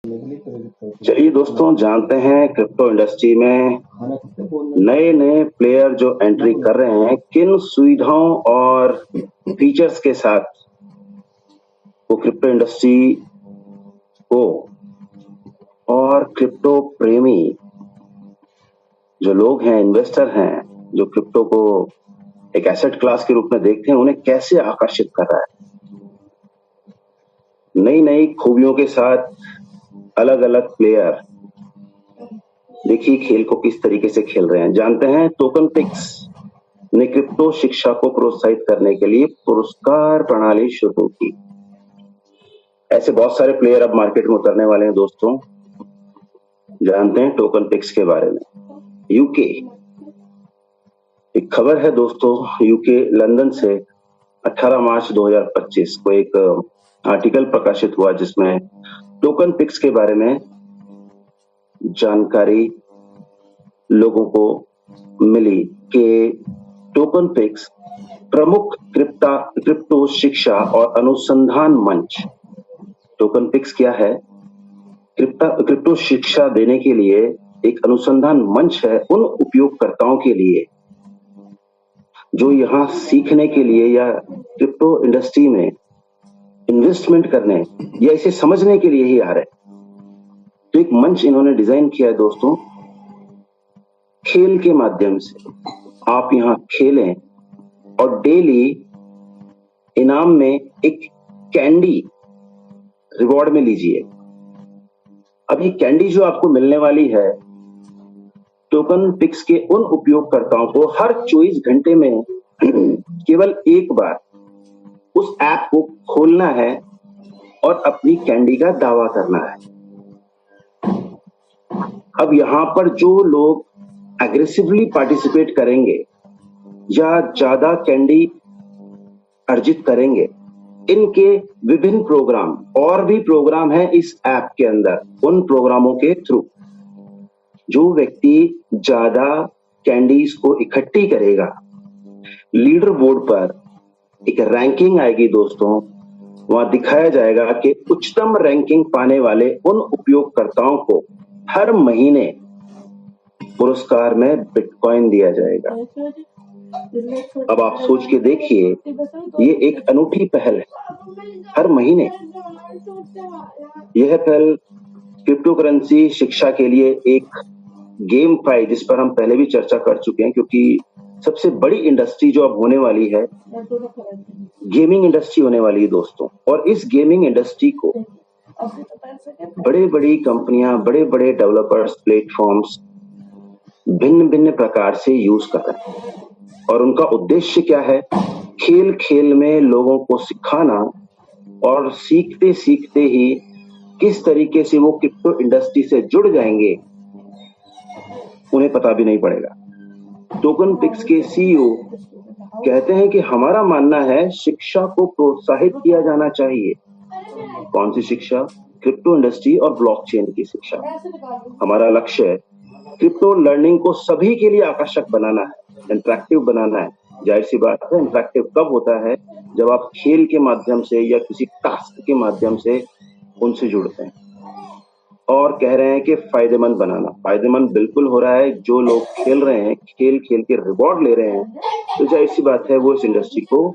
चलिए दोस्तों, जानते हैं क्रिप्टो इंडस्ट्री में नए नए प्लेयर जो एंट्री कर रहे हैं, किन सुविधाओं और फीचर्स के साथ वो क्रिप्टो इंडस्ट्री को और क्रिप्टो प्रेमी जो लोग हैं, इन्वेस्टर हैं, जो क्रिप्टो को एक एसेट क्लास के रूप में देखते हैं, उन्हें कैसे आकर्षित कर रहा है। नई नई खूबियों के साथ अलग अलग प्लेयर देखिए खेल को किस तरीके से खेल रहे हैं। जानते हैं टोकनपिक्स ने क्रिप्टो शिक्षा को प्रोत्साहित करने के लिए पुरस्कार प्रणाली शुरू की। ऐसे बहुत सारे प्लेयर अब मार्केट में उतरने वाले हैं दोस्तों। जानते हैं टोकनपिक्स के बारे में। यूके एक खबर है दोस्तों, यूके लंदन से 18 मार्च 2025 को एक आर्टिकल प्रकाशित हुआ जिसमें टोकनपिक्स के बारे में जानकारी लोगों को मिली कि टोकनपिक्स प्रमुख क्रिप्टो शिक्षा और अनुसंधान मंच। टोकनपिक्स क्या है? क्रिप्टो शिक्षा देने के लिए एक अनुसंधान मंच है उन उपयोगकर्ताओं के लिए जो यहाँ सीखने के लिए या क्रिप्टो इंडस्ट्री में इन्वेस्टमेंट करने या इसे समझने के लिए ही आ रहे हैं। तो एक मंच इन्होंने डिजाइन किया है दोस्तों। खेल के माध्यम से आप यहाँ खेलें और डेली इनाम में एक कैंडी रिवॉर्ड में लीजिए। अब ये कैंडी जो आपको मिलने वाली है, टोकनपिक्स के उन उपयोगकर्ताओं को हर 24 घंटे में केवल एक बार उस ऐप को खोलना है और अपनी कैंडी का दावा करना है। अब यहाँ पर जो लोग एग्रेसिवली पार्टिसिपेट करेंगे या ज्यादा कैंडी अर्जित करेंगे, इनके विभिन्न प्रोग्राम और भी प्रोग्राम हैं इस ऐप के अंदर। उन प्रोग्रामों के थ्रू जो व्यक्ति ज्यादा कैंडीज को इकट्ठी करेगा, लीडर बोर्ड पर एक रैंकिंग आएगी दोस्तों। वहां दिखाया जाएगा कि उच्चतम रैंकिंग पाने वाले उन उपयोगकर्ताओं को हर महीने पुरस्कार में बिटकॉइन दिया जाएगा। अब आप सोच के देखिए, ये एक अनूठी पहल है। हर महीने यह पहल क्रिप्टो करेंसी शिक्षा के लिए एक गेम फाई, जिस पर हम पहले भी चर्चा कर चुके हैं, क्योंकि सबसे बड़ी इंडस्ट्री जो अब होने वाली है गेमिंग इंडस्ट्री होने वाली है दोस्तों। और इस गेमिंग इंडस्ट्री को बड़े बड़ी कंपनियां, बड़े बड़े डेवलपर्स, प्लेटफॉर्म्स भिन्न भिन्न प्रकार से यूज कर रहे हैं। और उनका उद्देश्य क्या है? खेल खेल में लोगों को सिखाना और सीखते सीखते ही किस तरीके से वो क्रिप्टो इंडस्ट्री से जुड़ जाएंगे उन्हें पता भी नहीं पड़ेगा। टोकनपिक्स के सीईओ कहते हैं कि हमारा मानना है शिक्षा को प्रोत्साहित किया जाना चाहिए। कौन सी शिक्षा? क्रिप्टो इंडस्ट्री और ब्लॉकचेन की शिक्षा। हमारा लक्ष्य है क्रिप्टो लर्निंग को सभी के लिए आकर्षक बनाना है, इंटरैक्टिव बनाना है। जाहिर सी बात है, इंटरैक्टिव कब होता है? जब आप खेल के माध्यम से या किसी टास्क के माध्यम से उनसे जुड़ते हैं। और कह रहे हैं कि फायदेमंद बनाना। फायदेमंद बिल्कुल हो रहा है। जो लोग खेल रहे हैं, खेल खेल के रिवॉर्ड ले रहे हैं, तो जाहिर सी बात है वो इस इंडस्ट्री को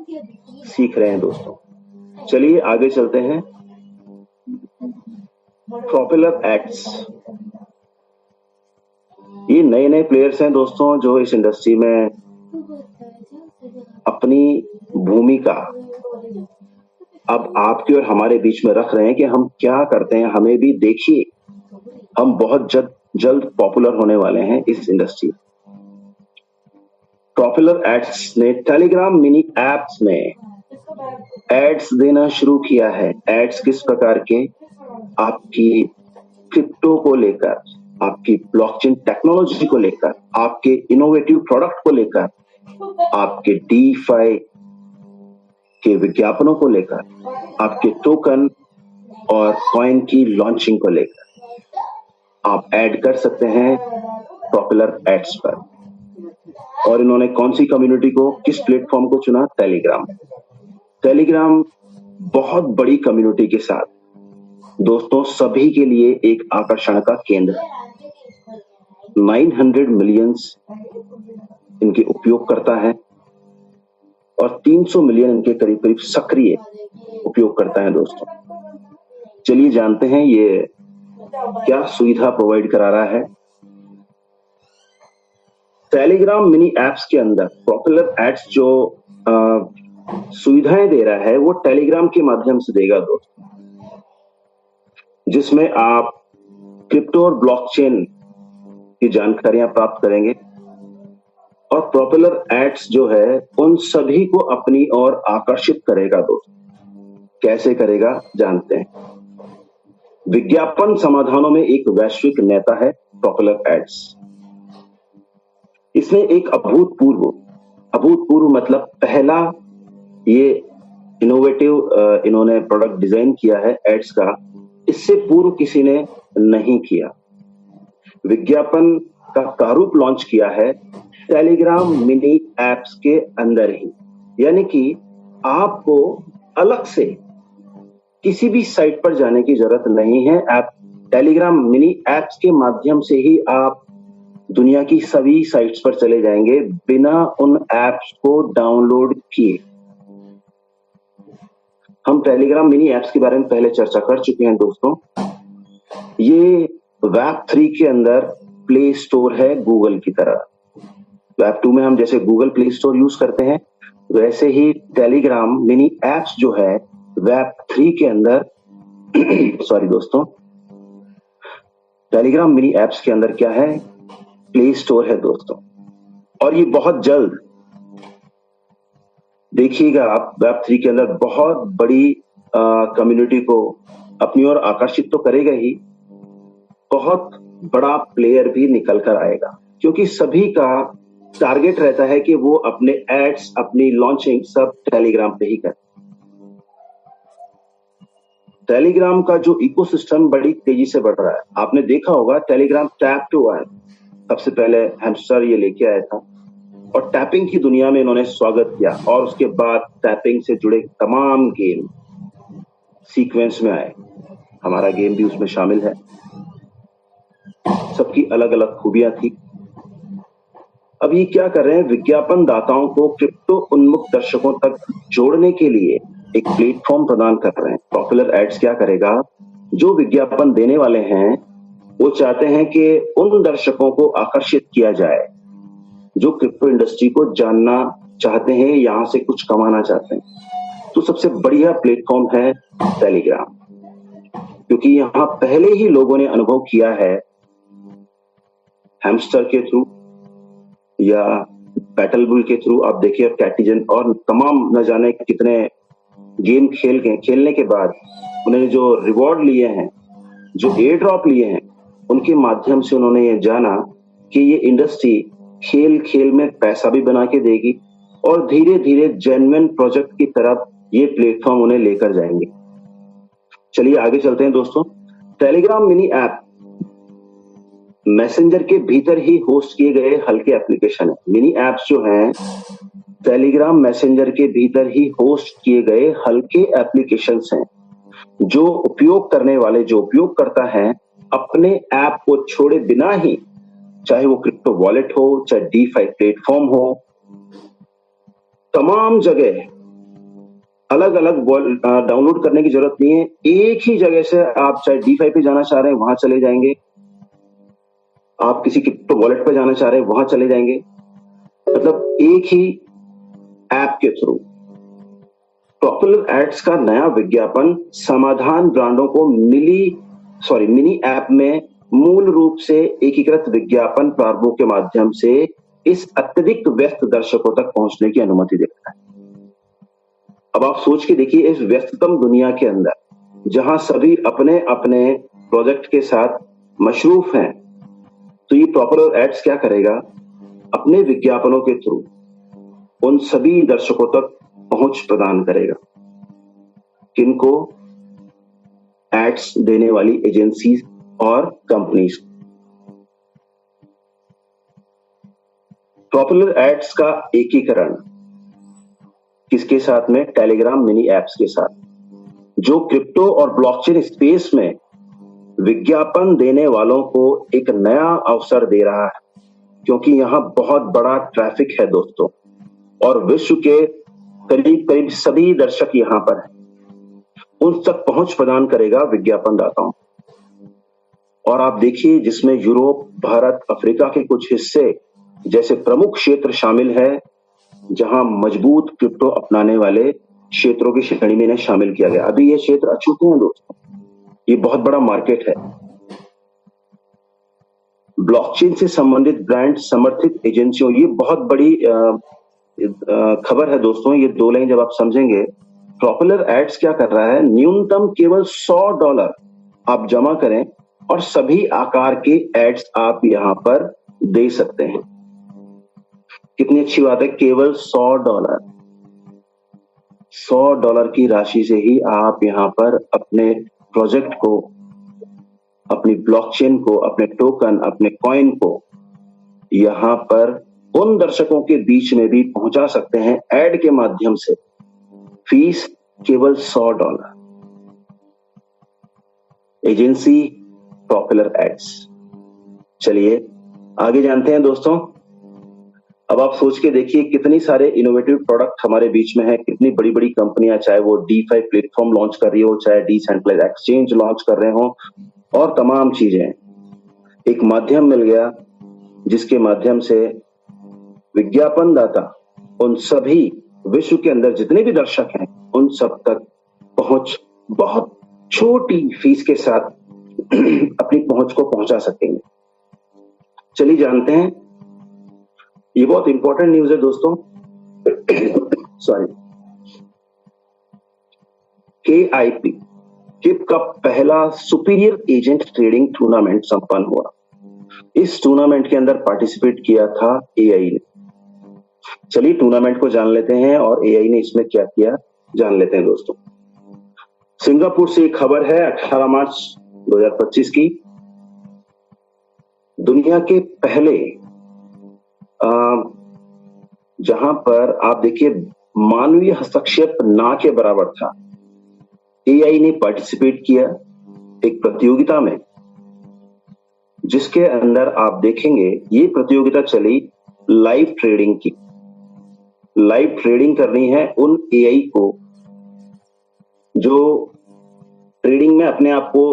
सीख रहे हैं दोस्तों। चलिए आगे चलते हैं। पॉपुलर एक्ट्स, ये नए नए प्लेयर्स हैं दोस्तों जो इस इंडस्ट्री में अपनी भूमिका अब आपके और हमारे बीच में रख रहे हैं कि हम क्या करते हैं। हमें भी देखिए, हम बहुत जल्द पॉपुलर होने वाले हैं इस इंडस्ट्री। पॉपुलर एड्स ने टेलीग्राम मिनी एप्स में एड्स देना शुरू किया है। एड्स किस प्रकार के? आपकी क्रिप्टो को लेकर, आपकी ब्लॉकचेन टेक्नोलॉजी को लेकर, आपके इनोवेटिव प्रोडक्ट को लेकर, आपके डीफाई के विज्ञापनों को लेकर, आपके टोकन और कॉइन की लॉन्चिंग को लेकर आप ऐड कर सकते हैं पॉपुलर एड्स पर। और इन्होंने कौन सी कम्युनिटी को, किस प्लेटफॉर्म को चुना? टेलीग्राम। टेलीग्राम बहुत बड़ी कम्युनिटी के साथ दोस्तों सभी के लिए एक आकर्षण का केंद्र। 900 मिलियंस इनके उपयोगकर्ता हैं और 300 मिलियन इनके करीब करीब सक्रिय उपयोगकर्ता हैं। दोस्तों चलिए जानते हैं ये क्या सुविधा प्रोवाइड करा रहा है। टेलीग्राम मिनी एप्स के अंदर पॉपुलर एड्स जो सुविधाएं दे रहा है वो टेलीग्राम के माध्यम से देगा दोस्तों, जिसमें आप क्रिप्टो और ब्लॉकचेन की जानकारियां प्राप्त करेंगे और पॉपुलर एड्स जो है उन सभी को अपनी ओर आकर्षित करेगा। दोस्तों कैसे करेगा जानते हैं। विज्ञापन समाधानों में एक वैश्विक नेता है पॉपुलर एड्स। इसने एक अभूतपूर्व मतलब पहला ये इनोवेटिव इन्होंने प्रोडक्ट डिजाइन किया है एड्स का, इससे पूर्व किसी ने नहीं किया। विज्ञापन का प्रारूप लॉन्च किया है टेलीग्राम मिनी एप्स के अंदर ही, यानी कि आपको अलग से किसी भी साइट पर जाने की जरूरत नहीं है। आप टेलीग्राम मिनी एप्स के माध्यम से ही आप दुनिया की सभी साइट्स पर चले जाएंगे बिना उन एप्स को डाउनलोड किए। हम टेलीग्राम मिनी एप्स के बारे में पहले चर्चा कर चुके हैं दोस्तों। ये वेब 3 के अंदर प्ले स्टोर है गूगल की तरह। वेब 2 में हम जैसे गूगल प्ले स्टोर यूज करते हैं, वैसे ही टेलीग्राम मिनी एप्स जो है वेब 3 के अंदर सॉरी दोस्तों, टेलीग्राम मिनी एप्स के अंदर क्या है, प्ले स्टोर है दोस्तों। और ये बहुत जल्द देखिएगा आप वेब 3 के अंदर बहुत बड़ी कम्युनिटी को अपनी ओर आकर्षित तो करेगा ही, बहुत बड़ा प्लेयर भी निकल कर आएगा, क्योंकि सभी का टारगेट रहता है कि वो अपने एड्स, अपनी लॉन्चिंग सब टेलीग्राम पे ही करें। टेलीग्राम का जो इकोसिस्टम बड़ी तेजी से बढ़ रहा है। आपने देखा होगा टेलीग्राम टैप टू अर्न, सबसे पहले हैमस्टर ये लेके आया था और टैपिंग की दुनिया में इन्होंने स्वागत किया, और उसके बाद टैपिंग से जुड़े तमाम गेम सीक्वेंस में आए। हमारा गेम भी उसमें शामिल है। सबकी अलग अलग खूबियां थी। अब ये क्या कर रहे हैं, विज्ञापन दाताओं को क्रिप्टो उन्मुख दर्शकों तक जोड़ने के लिए एक प्लेटफॉर्म प्रदान कर रहे हैं। पॉपुलर एड्स क्या करेगा, जो विज्ञापन देने वाले हैं वो चाहते हैं कि उन दर्शकों को आकर्षित किया जाए जो क्रिप्टो इंडस्ट्री को जानना चाहते हैं, यहां से कुछ कमाना चाहते हैं। तो सबसे बढ़िया प्लेटफॉर्म है टेलीग्राम, क्योंकि यहां पहले ही लोगों ने अनुभव किया है हैमस्टर के थ्रू या बैटलबुल के थ्रू। आप देखिए कैटिजन और तमाम न जाने कितने गेम खेलने के बाद उन्होंने जो रिवॉर्ड लिए हैं, जो एयर ड्रॉप लिए हैं, उनके माध्यम से उन्होंने ये जाना कि ये इंडस्ट्री खेल खेल में पैसा भी बना के देगी और धीरे धीरे जेन्युइन प्रोजेक्ट की तरफ ये प्लेटफॉर्म उन्हें लेकर जाएंगे। चलिए आगे चलते हैं दोस्तों। टेलीग्राम मिनी ऐप मैसेंजर के भीतर ही होस्ट किए गए हल्के एप्लीकेशन है। मिनी एप्स जो हैं टेलीग्राम मैसेंजर के भीतर ही होस्ट किए गए हल्के एप्लीकेशंस हैं, जो उपयोग करने वाले, जो उपयोगकर्ता हैं, अपने ऐप को छोड़े बिना ही, चाहे वो क्रिप्टो वॉलेट हो, चाहे डीफाई प्लेटफॉर्म हो, तमाम जगह अलग अलग डाउनलोड करने की जरूरत नहीं है। एक ही जगह से आप चाहे डीफाई पे जाना चाह रहे हैं वहां चले जाएंगे, आप किसी क्रिप्टो वॉलेट पे जाना चाह रहे हैं वहां चले जाएंगे, मतलब एक ही ऐप के थ्रू। पॉपुलर एड्स का नया विज्ञापन समाधान ब्रांडों को मिनी ऐप में मूल रूप से एकीकृत विज्ञापन प्रारूपों के माध्यम से इस अत्यधिक व्यस्त दर्शकों तक पहुंचने की अनुमति देता है। अब आप सोच के देखिए, इस व्यस्ततम दुनिया के अंदर जहां सभी अपने अपने प्रोजेक्ट के साथ मशरूफ हैं, तो ये पॉपुलर एड्स क्या करेगा, अपने विज्ञापनों के थ्रू उन सभी दर्शकों तक पहुंच प्रदान करेगा। किनको, एड्स देने वाली एजेंसीज और कंपनीज। पॉपुलर एड्स का एकीकरण किसके साथ में, टेलीग्राम मिनी एप्स के साथ। जो क्रिप्टो और ब्लॉकचेन स्पेस में विज्ञापन देने वालों को एक नया अवसर दे रहा है, क्योंकि यहाँ बहुत बड़ा ट्रैफिक है दोस्तों, और विश्व के करीब करीब सभी दर्शक यहाँ पर हैं। उन तक पहुंच प्रदान करेगा विज्ञापन दाताओं। और आप देखिए, जिसमें यूरोप, भारत, अफ्रीका के कुछ हिस्से जैसे प्रमुख क्षेत्र शामिल है, जहां मजबूत क्रिप्टो अपनाने वाले क्षेत्रों की श्रेणी में इन्हें शामिल किया गया। अभी ये क्षेत्र अछूते हैं दोस्तों, ये बहुत बड़ा मार्केट है। ब्लॉकचेन से संबंधित ब्रांड समर्थित एजेंसियों, ये बहुत बड़ी खबर है दोस्तों। ये 2 लाइन जब आप समझेंगे, प्रॉपुलर एड्स क्या कर रहा है, न्यूनतम केवल $100 आप जमा करें और सभी आकार के एड्स आप यहां पर दे सकते हैं। कितनी अच्छी बात है, केवल $100 की राशि से ही आप यहां पर अपने प्रोजेक्ट को, अपनी ब्लॉकचेन को, अपने टोकन, अपने कॉइन को यहां पर उन दर्शकों के बीच में भी पहुंचा सकते हैं एड के माध्यम से। फीस केवल $100। Agency popular ads. चलिए आगे जानते हैं दोस्तों। अब आप सोच के देखिए, कितनी सारे इनोवेटिव प्रोडक्ट हमारे बीच में है, कितनी बड़ी बड़ी कंपनियां, चाहे वो DeFi प्लेटफॉर्म लॉन्च कर रही हो, चाहे डिसेंट्रलाइज्ड एक्सचेंज लॉन्च कर रहे हो, और तमाम चीजें। एक माध्यम मिल गया जिसके माध्यम से विज्ञापन दाता उन सभी विश्व के अंदर जितने भी दर्शक हैं, उन सब तक पहुंच बहुत छोटी फीस के साथ अपनी पहुंच को पहुंचा सकेंगे। चलिए जानते हैं, ये बहुत इंपॉर्टेंट न्यूज है दोस्तों। सॉरी, KIP किप का पहला सुपीरियर एजेंट ट्रेडिंग टूर्नामेंट संपन्न हुआ। इस टूर्नामेंट के अंदर पार्टिसिपेट किया था AI ने। चलिए टूर्नामेंट को जान लेते हैं और AI ने इसमें क्या किया जान लेते हैं दोस्तों। सिंगापुर से एक खबर है 18 मार्च 2025 की। दुनिया के पहले जहां पर आप देखिए मानवीय हस्तक्षेप ना के बराबर था, AI ने पार्टिसिपेट किया एक प्रतियोगिता में, जिसके अंदर आप देखेंगे ये प्रतियोगिता चली लाइव ट्रेडिंग की। लाइव ट्रेडिंग करनी है उन AI को जो ट्रेडिंग में अपने आप को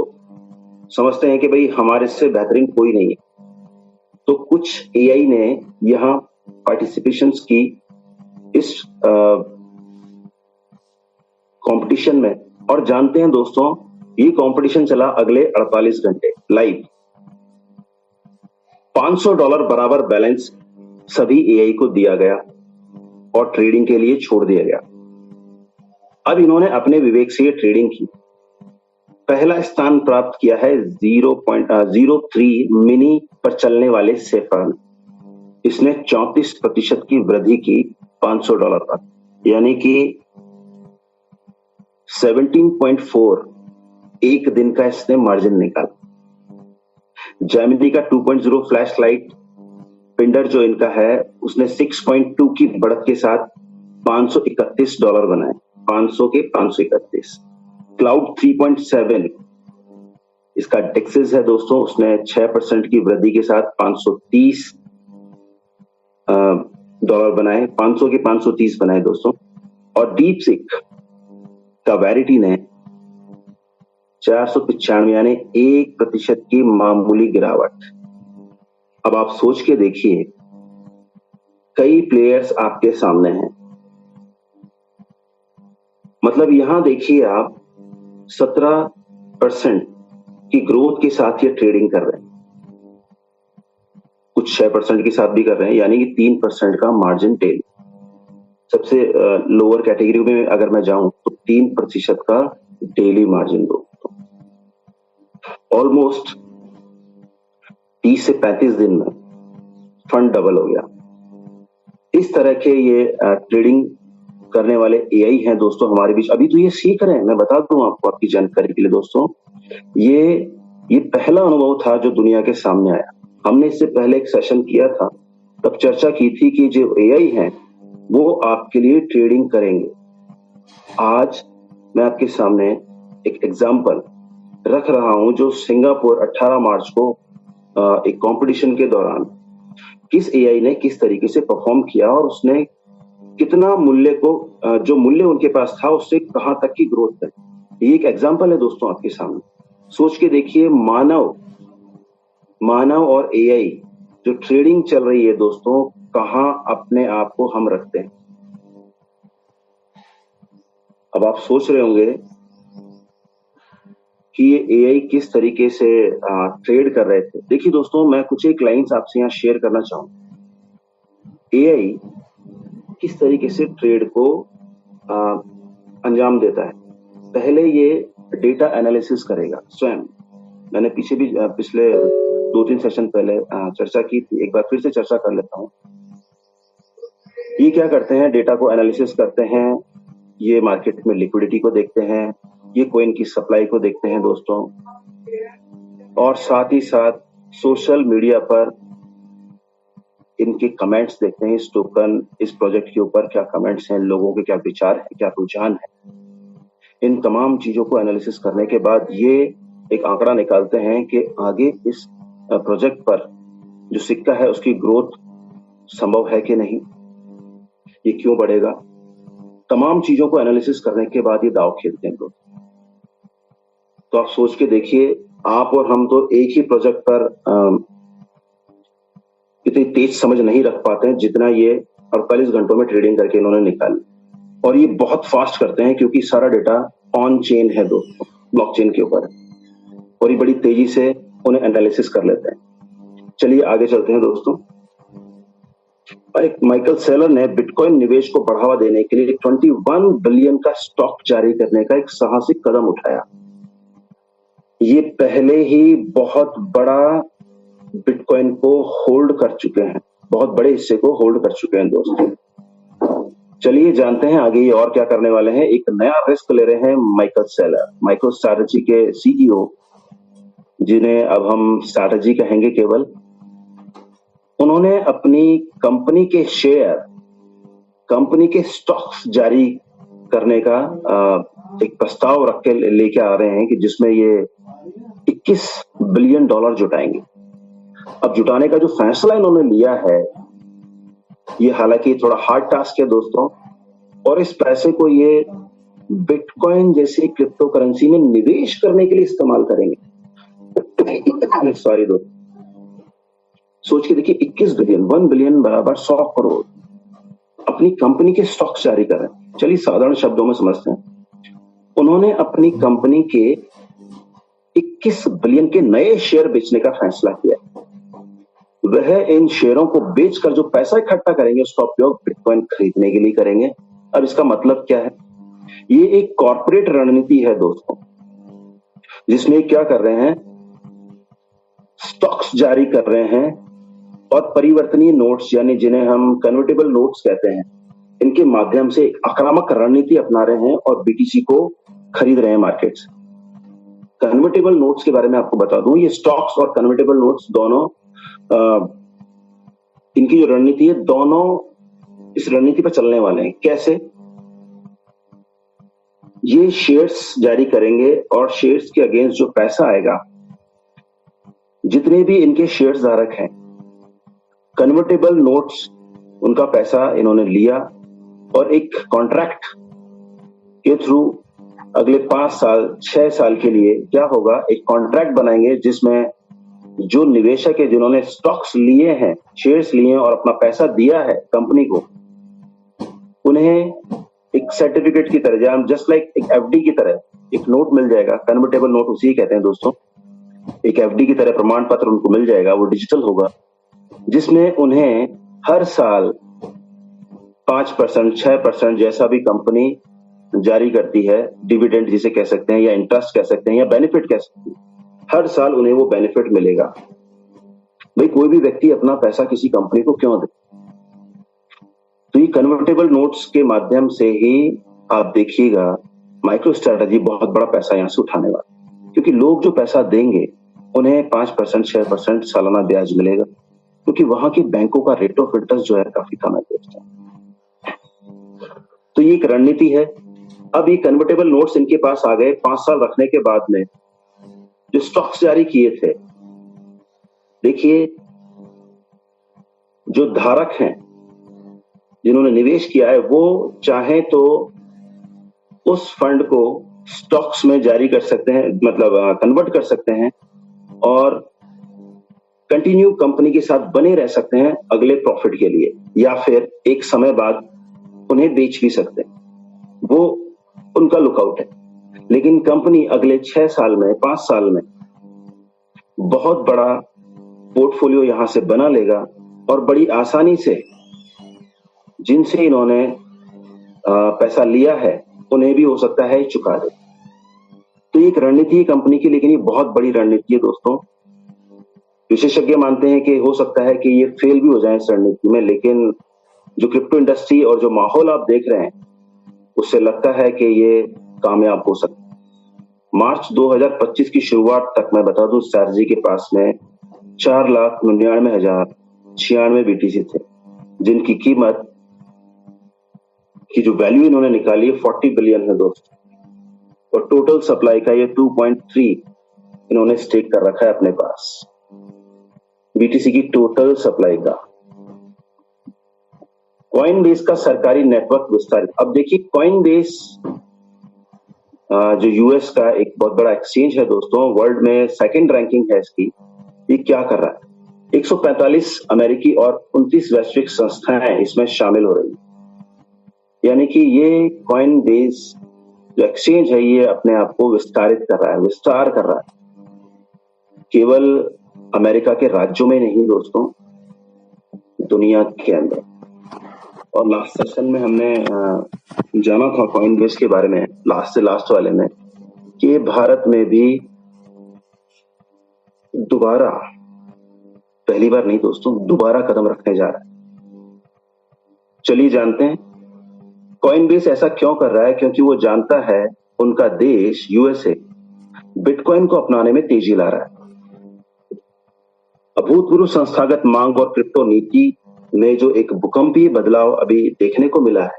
समझते हैं कि भाई हमारे से बेहतरीन कोई नहीं है। तो कुछ AI ने यहां पार्टिसिपेशंस की इस कंपटीशन में। और जानते हैं दोस्तों, ये कंपटीशन चला अगले 48 घंटे लाइव। $500 बराबर बैलेंस सभी AI को दिया गया और ट्रेडिंग के लिए छोड़ दिया गया। अब इन्होंने अपने विवेक से ये ट्रेडिंग की। पहला स्थान प्राप्त किया है 0.03 मिनी पर चलने वाले सेफर। इसने 34% की वृद्धि की $500 पर, यानी कि 17.4 एक दिन का इसने मार्जिन निकाला। जेमिनी का 2.0 फ्लैश लाइट पिंडर जो इनका है, उसने 6.2 की बढ़त के साथ $531 बनाए। 500 के 531। क्लाउड 3.7 इसका डेक्सेस है दोस्तों, उसने 6% की वृद्धि के साथ $530 बनाए। 500 के 530 बनाए दोस्तों। और डीप सिक का वैरिटी ने 495 यानी 1% की मामूली गिरावट। अब आप सोच के देखिए, कई प्लेयर्स आपके सामने हैं। मतलब यहां देखिए आप 17% की ग्रोथ के साथ ये ट्रेडिंग कर रहे हैं, कुछ 6% के साथ भी कर रहे हैं, यानी कि 3% का मार्जिन टेल। सबसे लोअर कैटेगरी में अगर मैं जाऊं तो 3% का डेली मार्जिन दो। ऑलमोस्ट 30 से 35 दिन में फंड डबल हो गया। इस तरह के ये ट्रेडिंग करने वाले AI हैं दोस्तों हमारे बीच। अभी तो ये सीख रहे हैं, मैं बता दूं आपको आपकी जानकारी के लिए दोस्तों, ये पहला अनुभव था जो दुनिया के सामने आया। हमने इससे पहले एक सेशन किया था, तब चर्चा की थी कि जो AI हैं वो आपके लिए ट्रेडिंग करेंगे। आज मैं आपके सामने एक एग्जाम्पल रख रहा हूं जो सिंगापुर 18 मार्च को एक कंपटीशन के दौरान किस एआई ने किस तरीके से परफॉर्म किया और उसने कितना मूल्य को जो मूल्य उनके पास था उससे कहां तक की ग्रोथ है। ये एक एग्जाम्पल है दोस्तों आपके सामने। सोच के देखिए, मानव और एआई जो ट्रेडिंग चल रही है दोस्तों, कहां अपने आप को हम रखते हैं। अब आप सोच रहे होंगे कि ये एआई किस तरीके से ट्रेड कर रहे थे। देखिए दोस्तों, मैं कुछ एक लाइंस आपसे यहाँ शेयर करना चाहूंगा। एआई किस तरीके से ट्रेड को अंजाम देता है। पहले ये डेटा एनालिसिस करेगा स्वयं। मैंने पिछले 2-3 सेशन पहले चर्चा की थी, एक बार फिर से चर्चा कर लेता हूँ। ये क्या करते हैं, डेटा को एनालिसिस करते हैं, ये मार्केट में लिक्विडिटी को देखते हैं, ये कॉइन की सप्लाई को देखते हैं दोस्तों, और साथ ही साथ सोशल मीडिया पर इनके कमेंट्स देखते हैं। इस टोकन, इस प्रोजेक्ट के ऊपर क्या कमेंट्स हैं, लोगों के क्या विचार है, क्या रुझान है। इन तमाम चीजों को एनालिसिस करने के बाद ये एक आंकड़ा निकालते हैं कि आगे इस प्रोजेक्ट पर जो सिक्का है उसकी ग्रोथ संभव है कि नहीं, ये क्यों बढ़ेगा। तमाम चीजों को एनालिसिस करने के बाद ये दांव खेलते हैं दोस्तों। तो आप सोच के देखिए, आप और हम तो एक ही प्रोजेक्ट पर इतनी तेज समझ नहीं रख पाते हैं जितना ये 48 घंटों में ट्रेडिंग करके इन्होंने निकाली। और ये बहुत फास्ट करते हैं क्योंकि सारा डेटा ऑन चेन है दोस्तों, ब्लॉकचेन के ऊपर, और ये बड़ी तेजी से उन्हें एनालिसिस कर लेते हैं। चलिए आगे चलते हैं दोस्तों। एक माइकल सेलर ने बिटकॉइन निवेश को बढ़ावा देने के लिए 21 बिलियन का स्टॉक जारी करने का एक साहसिक कदम उठाया। ये पहले ही बहुत बड़ा बिटकॉइन को होल्ड कर चुके हैं, बहुत बड़े हिस्से को होल्ड कर चुके हैं दोस्तों। चलिए जानते हैं आगे ये और क्या करने वाले हैं। एक नया रिस्क ले रहे हैं माइकल सेलर, माइक्रो स्ट्रैटेजी के सीईओ, जिन्हें अब हम स्ट्रैटेजी कहेंगे केवल। उन्होंने अपनी कंपनी के शेयर, कंपनी के स्टॉक्स जारी करने का एक प्रस्ताव रख के लेके आ रहे हैं कि जिसमें ये 21 बिलियन डॉलर जुटाएंगे। अब जुटाने का जो फैसला इन्होंने लिया है, ये हालांकि थोड़ा हार्ड टास्क है दोस्तों, और इस पैसे को ये बिटकॉइन जैसी क्रिप्टो करेंसी में निवेश करने के लिए इस्तेमाल करेंगे। सॉरी दोस्तों, सोच के देखिए, 21 बिलियन, 1 बिलियन बराबर 100 करोड़ अपनी कंपनी के स्टॉक्स जारी कर रहे हैं। चलिए साधारण शब्दों में समझते हैं। उन्होंने अपनी कंपनी के 21 बिलियन के नए शेयर बेचने का फैसला किया। वह इन शेयरों को बेचकर जो पैसा इकट्ठा करेंगे उसका उपयोग बिटकॉइन खरीदने के लिए करेंगे। अब इसका मतलब क्या है, ये एक कॉर्पोरेट रणनीति है दोस्तों, जिसमें क्या कर रहे हैं, स्टॉक्स जारी कर रहे हैं और परिवर्तनीय नोट्स, यानी जिन्हें हम कन्वर्टेबल नोट्स कहते हैं, इनके माध्यम से एक आक्रामक रणनीति अपना रहे हैं और बीटीसी को खरीद रहे हैं मार्केट से। कन्वर्टेबल नोट्स के बारे में आपको बता दूं, ये स्टॉक्स और कन्वर्टेबल नोट्स दोनों इनकी जो रणनीति है, दोनों इस रणनीति पर चलने वाले हैं। कैसे? ये शेयर्स जारी करेंगे और शेयर्स के अगेंस्ट जो पैसा आएगा, जितने भी इनके शेयर्स धारक हैं, कन्वर्टेबल नोट्स, उनका पैसा इन्होंने लिया और एक कॉन्ट्रैक्ट के थ्रू अगले 5 साल 6 साल के लिए क्या होगा, एक कॉन्ट्रैक्ट बनाएंगे जिसमें जो निवेशक है, जिन्होंने स्टॉक्स लिए हैं, शेयर्स लिए हैं और अपना पैसा दिया है कंपनी को, उन्हें एक सर्टिफिकेट की तरह, जस्ट लाइक एक एफडी की तरह एक नोट मिल जाएगा। कन्वर्टेबल नोट उसी कहते हैं दोस्तों। एक एफडी की तरह प्रमाण पत्र उनको मिल जाएगा, वो डिजिटल होगा, जिसमें उन्हें हर साल 5%, 6% जैसा भी कंपनी जारी करती है, डिविडेंड जिसे कह सकते हैं, या इंटरेस्ट कह सकते हैं, या बेनिफिट कह सकते हैं, हर साल उन्हें वो बेनिफिट मिलेगा। भाई कोई भी व्यक्ति अपना पैसा किसी कंपनी को क्यों दे? तो ये कन्वर्टेबल नोट्स के माध्यम से ही आप देखिएगा माइक्रो स्ट्रैटेजी बहुत बड़ा पैसा यहां से उठाने वाला, क्योंकि लोग जो पैसा देंगे उन्हें 5%, 6% सालाना ब्याज मिलेगा, क्योंकि वहां के बैंकों का रेट ऑफ इंटरेस्ट जो है काफी कम है दोस्तों। तो ये एक रणनीति है। अब ये कन्वर्टेबल नोट्स इनके पास आ गए 5 साल रखने के बाद में, जो स्टॉक्स जारी किए थे। देखिए, जो धारक हैं, जिन्होंने निवेश किया है, वो चाहे तो उस फंड को स्टॉक्स में जारी कर सकते हैं, मतलब कन्वर्ट कर सकते हैं और कंटिन्यू कंपनी के साथ बने रह सकते हैं अगले प्रॉफिट के लिए, या फिर एक समय बाद उन्हें बेच भी सकते हैं। वो उनका लुकआउट है। लेकिन कंपनी अगले 6 साल में, 5 साल में बहुत बड़ा पोर्टफोलियो यहां से बना लेगा और बड़ी आसानी से जिनसे इन्होंने पैसा लिया है उन्हें भी हो सकता है चुका दे। तो ये एक रणनीति है कंपनी की, लेकिन ये बहुत बड़ी रणनीति है दोस्तों। विशेषज्ञ मानते हैं कि हो सकता है कि ये फेल भी हो जाए इस रणनीति में, लेकिन जो क्रिप्टो इंडस्ट्री और जो माहौल आप देख रहे हैं उससे लगता है कि ये कामयाब हो सकता है। मार्च 2025 की शुरुआत तक मैं बता दूं, स्ट्रैटेजी के पास में 4,99,096 BTC थे, जिनकी कीमत की जो वैल्यू इन्होंने निकाली है 40 बिलियन है दोस्तों। और टोटल सप्लाई का ये 2.3 इन्होंने स्टेक कर रखा है अपने पास, BTC की टोटल सप्लाई का। कॉइनबेस का सरकारी नेटवर्क विस्तारित। अब देखिए, कॉइनबेस जो यूएस का एक बहुत बड़ा एक्सचेंज है दोस्तों, वर्ल्ड में सेकंड रैंकिंग है इसकी। ये क्या कर रहा है? 145 अमेरिकी और 29 वैश्विक संस्थाएं इसमें शामिल हो रही है। यानी कि ये कॉइनबेस जो एक्सचेंज है, ये अपने आप को विस्तारित कर रहा है, विस्तार कर रहा है, केवल अमेरिका के राज्यों में नहीं दोस्तों, दुनिया के अंदर। और लास्ट सेशन में हमने जाना था कॉइनबेस के बारे में, लास्ट वाले में, कि भारत में भी दोबारा, पहली बार नहीं दोस्तों, दोबारा कदम रखने जा रहा है। चलिए जानते हैं कॉइनबेस ऐसा क्यों कर रहा है। क्योंकि वो जानता है उनका देश यूएसए बिटकॉइन को अपनाने में तेजी ला रहा है। अभूतपूर्व संस्थागत मांग और क्रिप्टो नीति में जो एक भूकंपीय बदलाव अभी देखने को मिला है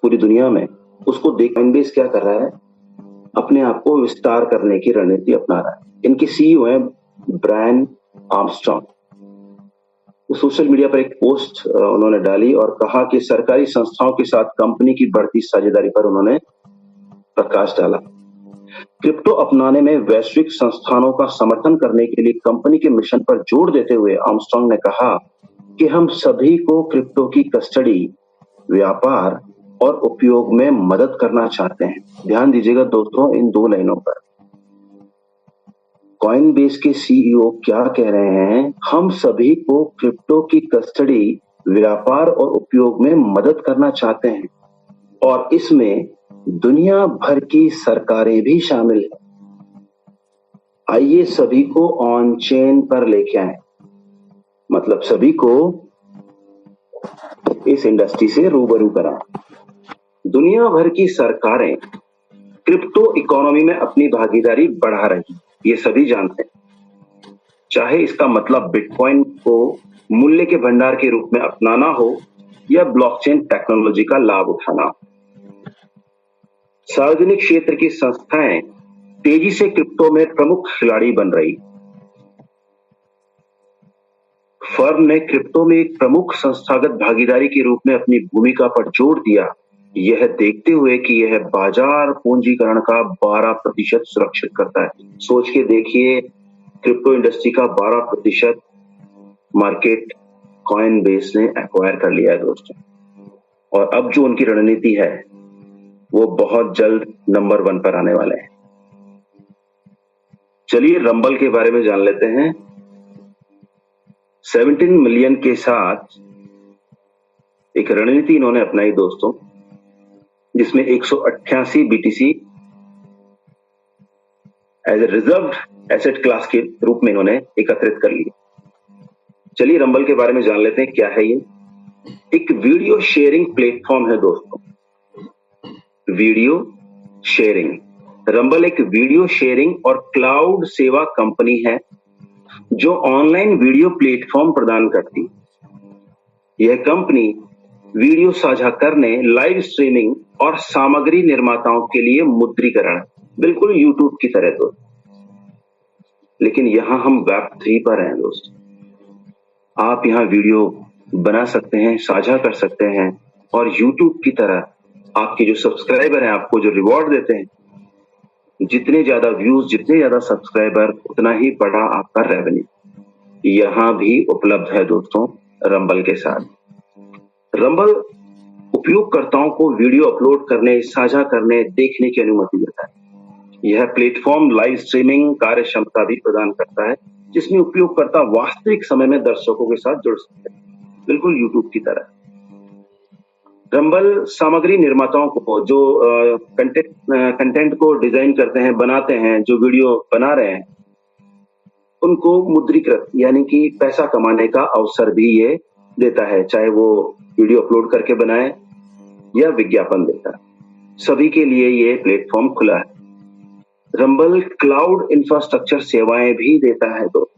पूरी दुनिया में, उसको देख कॉइनबेस क्या कर रहा है, अपने आप को विस्तार करने की रणनीति अपना रहा है। इनके सीईओ हैं ब्रायन आर्मस्ट्रॉन्ग। सोशल मीडिया पर एक पोस्ट उन्होंने डाली और कहा कि सरकारी संस्थाओं के साथ कंपनी की बढ़ती साझेदारी पर उन्होंने प्रकाश डाला। क्रिप्टो अपनाने में वैश्विक संस्थानों का समर्थन करने के लिए कंपनी के मिशन पर जोर देते हुए आर्मस्ट्रॉन्ग ने कहा कि हम सभी को क्रिप्टो की कस्टडी, व्यापार और उपयोग में मदद करना चाहते हैं। ध्यान दीजिएगा दोस्तों इन 2 लाइनों पर। कॉइनबेस के सीईओ क्या कह रहे हैं? हम सभी को क्रिप्टो की कस्टडी, व्यापार और उपयोग में मदद करना चाहते हैं और इसमें दुनिया भर की सरकारें भी शामिल हैं। आइए सभी को ऑन चेन पर लेके आए, मतलब सभी को इस इंडस्ट्री से रूबरू कराएं। दुनिया भर की सरकारें क्रिप्टो इकोनॉमी में अपनी भागीदारी बढ़ा रही, ये सभी जानते हैं। चाहे इसका मतलब बिटकॉइन को मूल्य के भंडार के रूप में अपनाना हो या ब्लॉकचेन टेक्नोलॉजी का लाभ उठाना हो। सार्वजनिक क्षेत्र की संस्थाएं तेजी से क्रिप्टो में प्रमुख खिलाड़ी बन रही। फर्म ने क्रिप्टो में एक प्रमुख संस्थागत भागीदारी के रूप में अपनी भूमिका पर जोर दिया, यह देखते हुए कि यह बाजार पूंजीकरण का 12% सुरक्षित करता है। सोच के देखिए, क्रिप्टो इंडस्ट्री का 12% मार्केट कॉइनबेस ने एक्वायर कर लिया है दोस्तों। और अब जो उनकी रणनीति है वो बहुत जल्द नंबर 1 पर आने वाले हैं। चलिए रंबल के बारे में जान लेते हैं। 17 मिलियन के साथ एक रणनीति इन्होंने अपनाई दोस्तों, जिसमें 188 BTC as a reserve asset class के रूप में इन्होंने एकत्रित कर लिए। चलिए रंबल के बारे में जान लेते हैं क्या है ये। एक वीडियो शेयरिंग प्लेटफॉर्म है दोस्तों, वीडियो शेयरिंग। रंबल एक वीडियो शेयरिंग और क्लाउड सेवा कंपनी है जो ऑनलाइन वीडियो प्लेटफॉर्म प्रदान करती है। यह कंपनी वीडियो साझा करने, लाइव स्ट्रीमिंग और सामग्री निर्माताओं के लिए मुद्रीकरण, बिल्कुल यूट्यूब की तरह तो। लेकिन यहां हम वेब3 पर हैं दोस्त। आप यहां वीडियो बना सकते हैं, साझा कर सकते हैं, और यूट्यूब की तरह आपके जो सब्सक्राइबर हैं आपको जो रिवॉर्ड देते हैं, जितने ज्यादा व्यूज, जितने ज्यादा सब्सक्राइबर, उतना ही बड़ा आपका रेवेन्यू यहां भी उपलब्ध है दोस्तों रंबल के साथ। रंबल उपयोगकर्ताओं को वीडियो अपलोड करने, साझा करने, देखने की अनुमति देता है। यह प्लेटफॉर्म लाइव स्ट्रीमिंग कार्य क्षमता भी प्रदान करता है, जिसमें उपयोगकर्ता वास्तविक समय में दर्शकों के साथ जुड़ सकते हैं, बिल्कुल यूट्यूब की तरह। रंबल सामग्री निर्माताओं को जो कंटेंट को डिजाइन करते हैं, बनाते हैं, जो वीडियो बना रहे हैं, उनको मुद्रीकृत यानी कि पैसा कमाने का अवसर भी ये देता है, चाहे वो वीडियो अपलोड करके बनाए या विज्ञापन देता है। सभी के लिए ये प्लेटफॉर्म खुला है। रंबल क्लाउड इंफ्रास्ट्रक्चर सेवाएं भी देता है। तो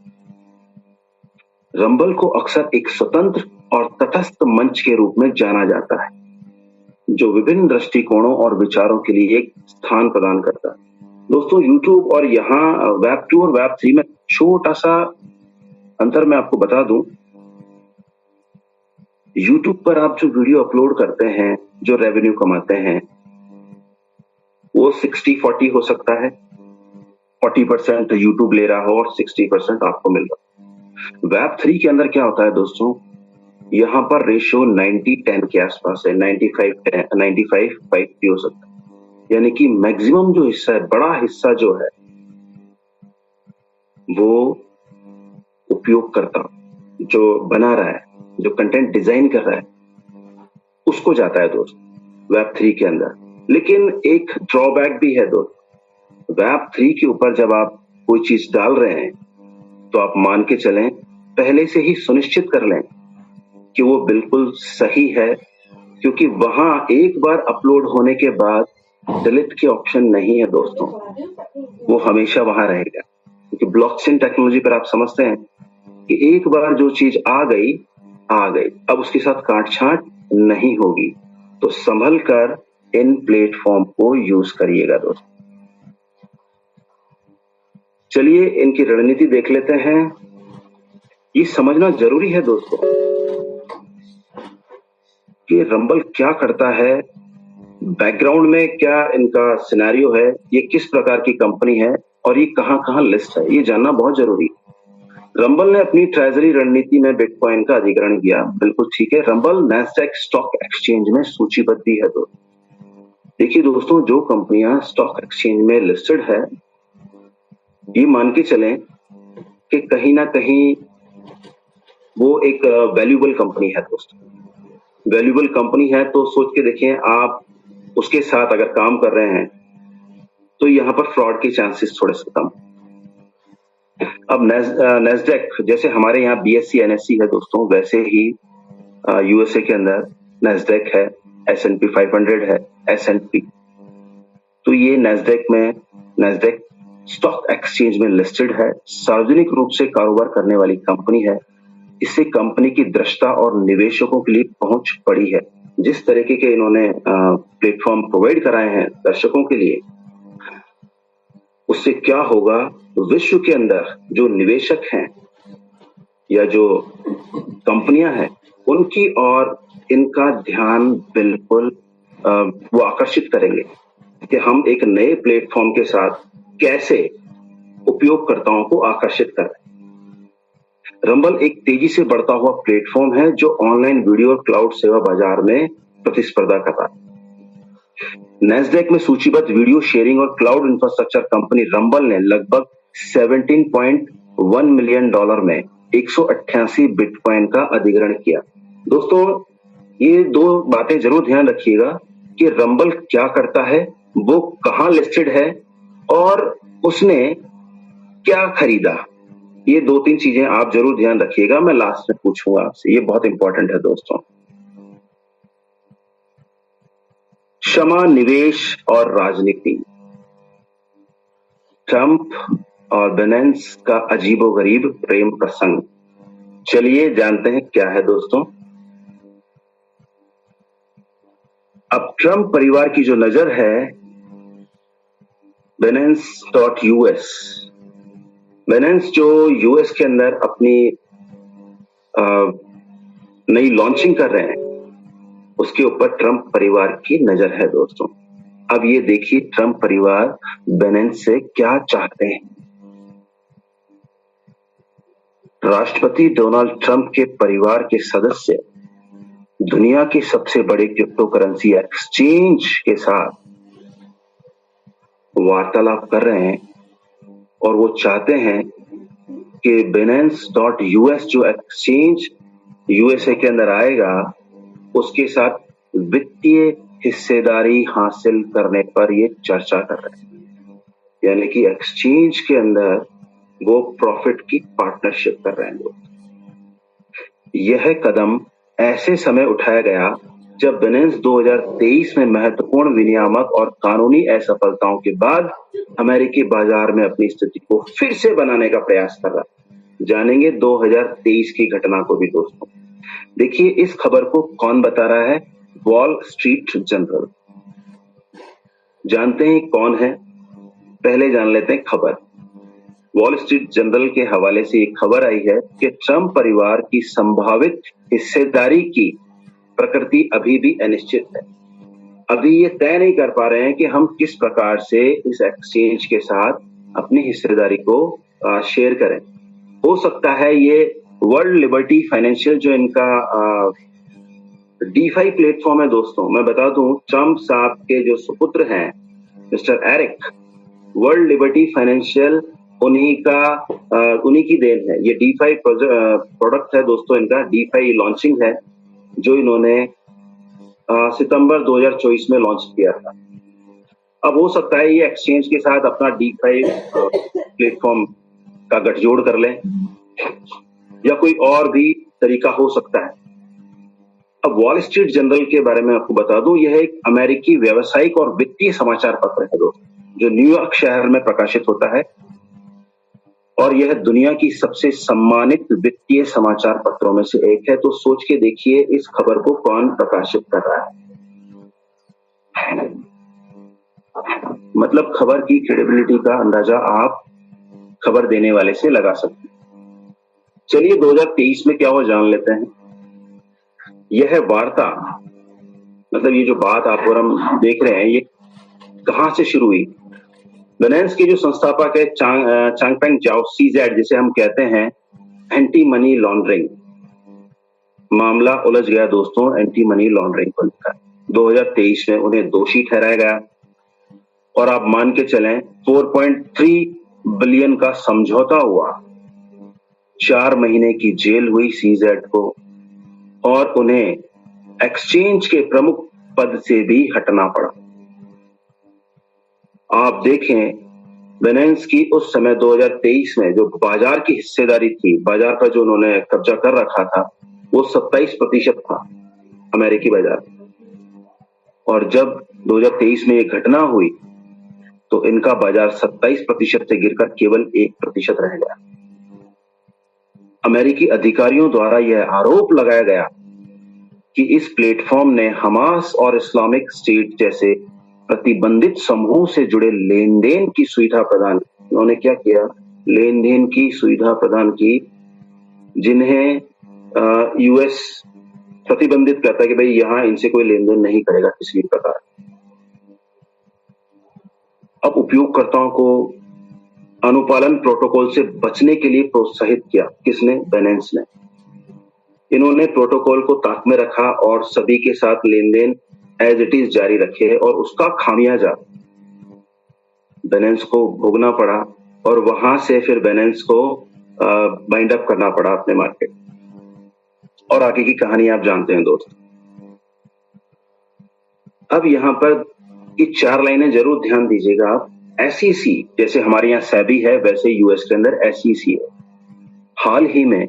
रंबल को अक्सर एक स्वतंत्र और तटस्थ मंच के रूप में जाना जाता है, जो विभिन्न दृष्टिकोणों और विचारों के लिए एक स्थान प्रदान करता है। दोस्तों यूट्यूब और यहाँ वेब 2 और वेब 3 में छोटा सा अंतर मैं आपको बता दूं। यूट्यूब पर आप जो वीडियो अपलोड करते हैं, जो रेवेन्यू कमाते हैं, वो 60-40 हो सकता है। 40% यूट्यूब ले रहा हो और 60% आपको मिल रहा हो। वेब 3 के अंदर क्या होता है दोस्तों, यहाँ पर रेशियो 90-10 के आसपास है, 95-5 भी हो सकता है। यानी कि मैक्सिमम जो हिस्सा है, बड़ा हिस्सा जो है, वो उपयोगकर्ता जो बना रहा है, जो कंटेंट डिजाइन कर रहा है, उसको जाता है दोस्त वेब 3 के अंदर। लेकिन एक ड्रॉबैक भी है दोस्त। वेब 3 के ऊपर जब आप कोई चीज डाल रहे हैं, तो आप मान के चलें, पहले से ही सुनिश्चित कर लें कि वो बिल्कुल सही है, क्योंकि वहां एक बार अपलोड होने के बाद डिलीट के ऑप्शन नहीं है दोस्तों, वो हमेशा वहां रहेगा। क्योंकि ब्लॉकचेन टेक्नोलॉजी पर आप समझते हैं कि एक बार जो चीज आ गई, अब उसके साथ काट-छांट नहीं होगी। तो संभल कर इन प्लेटफॉर्म को यूज करिएगा दोस्तों। चलिए इनकी रणनीति देख लेते हैं। ये समझना जरूरी है दोस्तों कि रंबल क्या करता है, बैकग्राउंड में क्या इनका सिनेरियो है, ये किस प्रकार की कंपनी है और ये कहां-कहां लिस्ट है, ये जानना बहुत जरूरी है। रंबल ने अपनी ट्रेजरी रणनीति में बिटकॉइन का अधिग्रहण किया, बिल्कुल ठीक है। रंबल नैस्डैक स्टॉक एक्सचेंज में सूचीबद्ध भी है। तो देखिए दोस्तों, जो कंपनियां स्टॉक एक्सचेंज में लिस्टेड है, ये मान के चलें कि कहीं ना कहीं वो एक वैल्यूएबल कंपनी है दोस्तों। वैल्यूएबल कंपनी है तो सोच के देखिए, आप उसके साथ अगर काम कर रहे हैं तो यहाँ पर फ्रॉड के चांसेस थोड़े से कम। अब नैस्डैक जैसे हमारे यहाँ बीएससी एनएससी है दोस्तों, वैसे ही यूएसए के अंदर नैस्डैक है, S&P 500 है, S&P। तो ये नैस्डैक स्टॉक एक्सचेंज में लिस्टेड है, सार्वजनिक रूप से कारोबार करने वाली कंपनी है। इससे कंपनी की दृष्टता और निवेशकों के लिए पहुंच बढ़ी है। जिस तरीके के इन्होंने प्लेटफॉर्म प्रोवाइड कराए हैं दर्शकों के लिए, उससे क्या होगा, विश्व के अंदर जो निवेशक हैं या जो कंपनियां हैं, उनकी और इनका ध्यान बिल्कुल वो आकर्षित करेंगे कि हम एक नए प्लेटफॉर्म के साथ कैसे उपयोगकर्ताओं को आकर्षित कर रहे हैं। रंबल एक तेजी से बढ़ता हुआ प्लेटफॉर्म है जो ऑनलाइन वीडियो और क्लाउड सेवा बाजार में प्रतिस्पर्धा कर रहा है। नैस्डैक में सूचीबद्ध वीडियो शेयरिंग और क्लाउड इंफ्रास्ट्रक्चर कंपनी रंबल ने लगभग $17.1 मिलियन में 188 बिटकॉइन का अधिग्रहण किया। दोस्तों, ये दो बातें जरूर ध्यान रखिएगा कि रंबल क्या करता है, वो कहां लिस्टेड है और उसने क्या खरीदा। ये 2-3 चीजें आप जरूर ध्यान रखिएगा, मैं लास्ट में पूछूंगा आपसे, ये बहुत इंपॉर्टेंट है दोस्तों। क्षमा, निवेश और राजनीति। ट्रंप और बिनेंस का अजीबोगरीब प्रेम प्रसंग। चलिए जानते हैं क्या है दोस्तों। अब ट्रम्प परिवार की जो नजर है Binance.us, Binance जो यूएस के अंदर अपनी नई लॉन्चिंग कर रहे हैं, उसके ऊपर ट्रम्प परिवार की नजर है दोस्तों। अब ये देखिए ट्रम्प परिवार Binance से क्या चाहते हैं। राष्ट्रपति डोनाल्ड ट्रंप के परिवार के सदस्य दुनिया के सबसे बड़े क्रिप्टो करेंसी एक्सचेंज के साथ वार्तालाप कर रहे हैं और वो चाहते हैं कि Binance.us जो एक्सचेंज यूएसए के अंदर आएगा, उसके साथ वित्तीय हिस्सेदारी हासिल करने पर ये चर्चा कर रहे हैं। यानी कि एक्सचेंज के अंदर वो प्रॉफिट की पार्टनरशिप कर रहे हैं। यह कदम ऐसे समय उठाया गया जब Binance 2023 में महत्वपूर्ण विनियामक और कानूनी असफलताओं के बाद अमेरिकी बाजार में अपनी स्थिति को फिर से बनाने का प्रयास कर रहा है। जानेंगे 2023 की घटना को भी दोस्तों। देखिए इस खबर को कौन बता रहा है, वॉल स्ट्रीट जर्नल। जानते हैं कौन है, पहले जान लेते हैं खबर। वॉल स्ट्रीट जर्नल के हवाले से एक खबर आई है कि ट्रंप परिवार की संभावित हिस्सेदारी की प्रकृति अभी भी अनिश्चित है। अभी ये तय नहीं कर पा रहे हैं कि हम किस प्रकार से इस एक्सचेंज के साथ अपनी हिस्सेदारी को शेयर करें। हो सकता है ये वर्ल्ड लिबर्टी फाइनेंशियल जो इनका डीफाई प्लेटफॉर्म है दोस्तों, मैं बता दूं ट्रंप साहब के जो सुपुत्र हैं mister Eric, World Liberty Financial उन्हीं की देन है। ये डीफाई प्रोडक्ट है दोस्तों, इनका डीफाई लॉन्चिंग है जो इन्होंने सितंबर 2024 में लॉन्च किया था। अब हो सकता है ये एक्सचेंज के साथ अपना डीफाई प्लेटफॉर्म का गठजोड़ कर लें या कोई और भी तरीका हो सकता है। अब वॉल स्ट्रीट जर्नल के बारे में आपको बता दूं, यह एक अमेरिकी व्यावसायिक और वित्तीय समाचार पत्र है दोस्तों, जो न्यूयॉर्क शहर में प्रकाशित होता है और यह दुनिया की सबसे सम्मानित वित्तीय समाचार पत्रों में से एक है। तो सोच के देखिए इस खबर को कौन प्रकाशित कर रहा है। मतलब खबर की क्रेडिबिलिटी का अंदाजा आप खबर देने वाले से लगा सकते हैं। चलिए 2023 में क्या हुआ जान लेते हैं। यह वार्ता, मतलब ये जो बात आप और हम देख रहे हैं, ये कहां से शुरू हुई। Binance के जो संस्थापक है चांगपेंग जाओ CZ, जिसे हम कहते हैं एंटी मनी लॉन्ड्रिंग, मामला उलझ गया दोस्तों एंटी मनी लॉन्ड्रिंग को लेकर। 2023 में उन्हें दोषी ठहराया गया और आप मान के चलें 4.3 बिलियन का समझौता हुआ, 4 महीने की जेल हुई CZ को और उन्हें एक्सचेंज के प्रमुख पद से भी हटना पड़ा। आप देखें Binance की उस समय 2023 में जो बाजार की हिस्सेदारी थी, बाजार पर जो उन्होंने कब्जा कर रखा था, वो 27% था अमेरिकी बाजार। और जब 2023 में ये घटना हुई तो इनका बाजार 27% से गिरकर केवल 1% रह गया। अमेरिकी अधिकारियों द्वारा यह आरोप लगाया गया कि इस प्लेटफॉर्म ने हमास और इस्लामिक स्टेट जैसे प्रतिबंधित समूहों से जुड़े लेन देन की सुविधा प्रदान की। उन्होंने क्या किया, लेन देन की सुविधा प्रदान की जिन्हें यूएस प्रतिबंधित करता है कि भाई यहां इनसे कोई लेन देन नहीं करेगा किसी भी प्रकार। अब उपयोगकर्ताओं को अनुपालन प्रोटोकॉल से बचने के लिए प्रोत्साहित किया, किसने, Binance ने। इन्होंने प्रोटोकॉल को ताक में रखा और सभी के साथ लेन देन एज इट इज जारी रखे और उसका खामियाजा Binance को भोगना पड़ा और वहां से फिर Binance को बाइंड अप करना पड़ा अपने मार्केट। और आगे की कहानी आप जानते हैं दोस्त। अब यहां पर ये 4 लाइनें जरूर ध्यान दीजिएगा आप। SEC, जैसे हमारे यहाँ सेबी है वैसे यूएस के अंदर SEC है। हाल ही में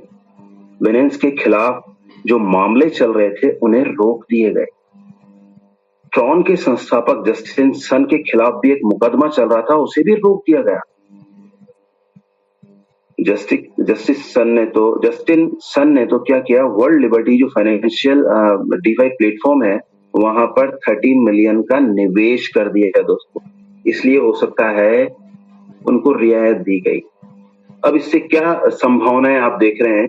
Binance के खिलाफ जो मामले चल रहे थे उन्हें रोक दिए गए। ट्रॉन के संस्थापक जस्टिन सन के खिलाफ भी एक मुकदमा चल रहा था, उसे भी रोक दिया गया। जस्टिन सन ने तो क्या किया, वर्ल्ड लिबर्टी जो फाइनेंशियल डीफाई प्लेटफॉर्म है वहां पर 30 मिलियन का निवेश कर दिया गया दोस्तों, इसलिए हो सकता है उनको रियायत दी गई। अब इससे क्या संभावनाएं आप देख रहे हैं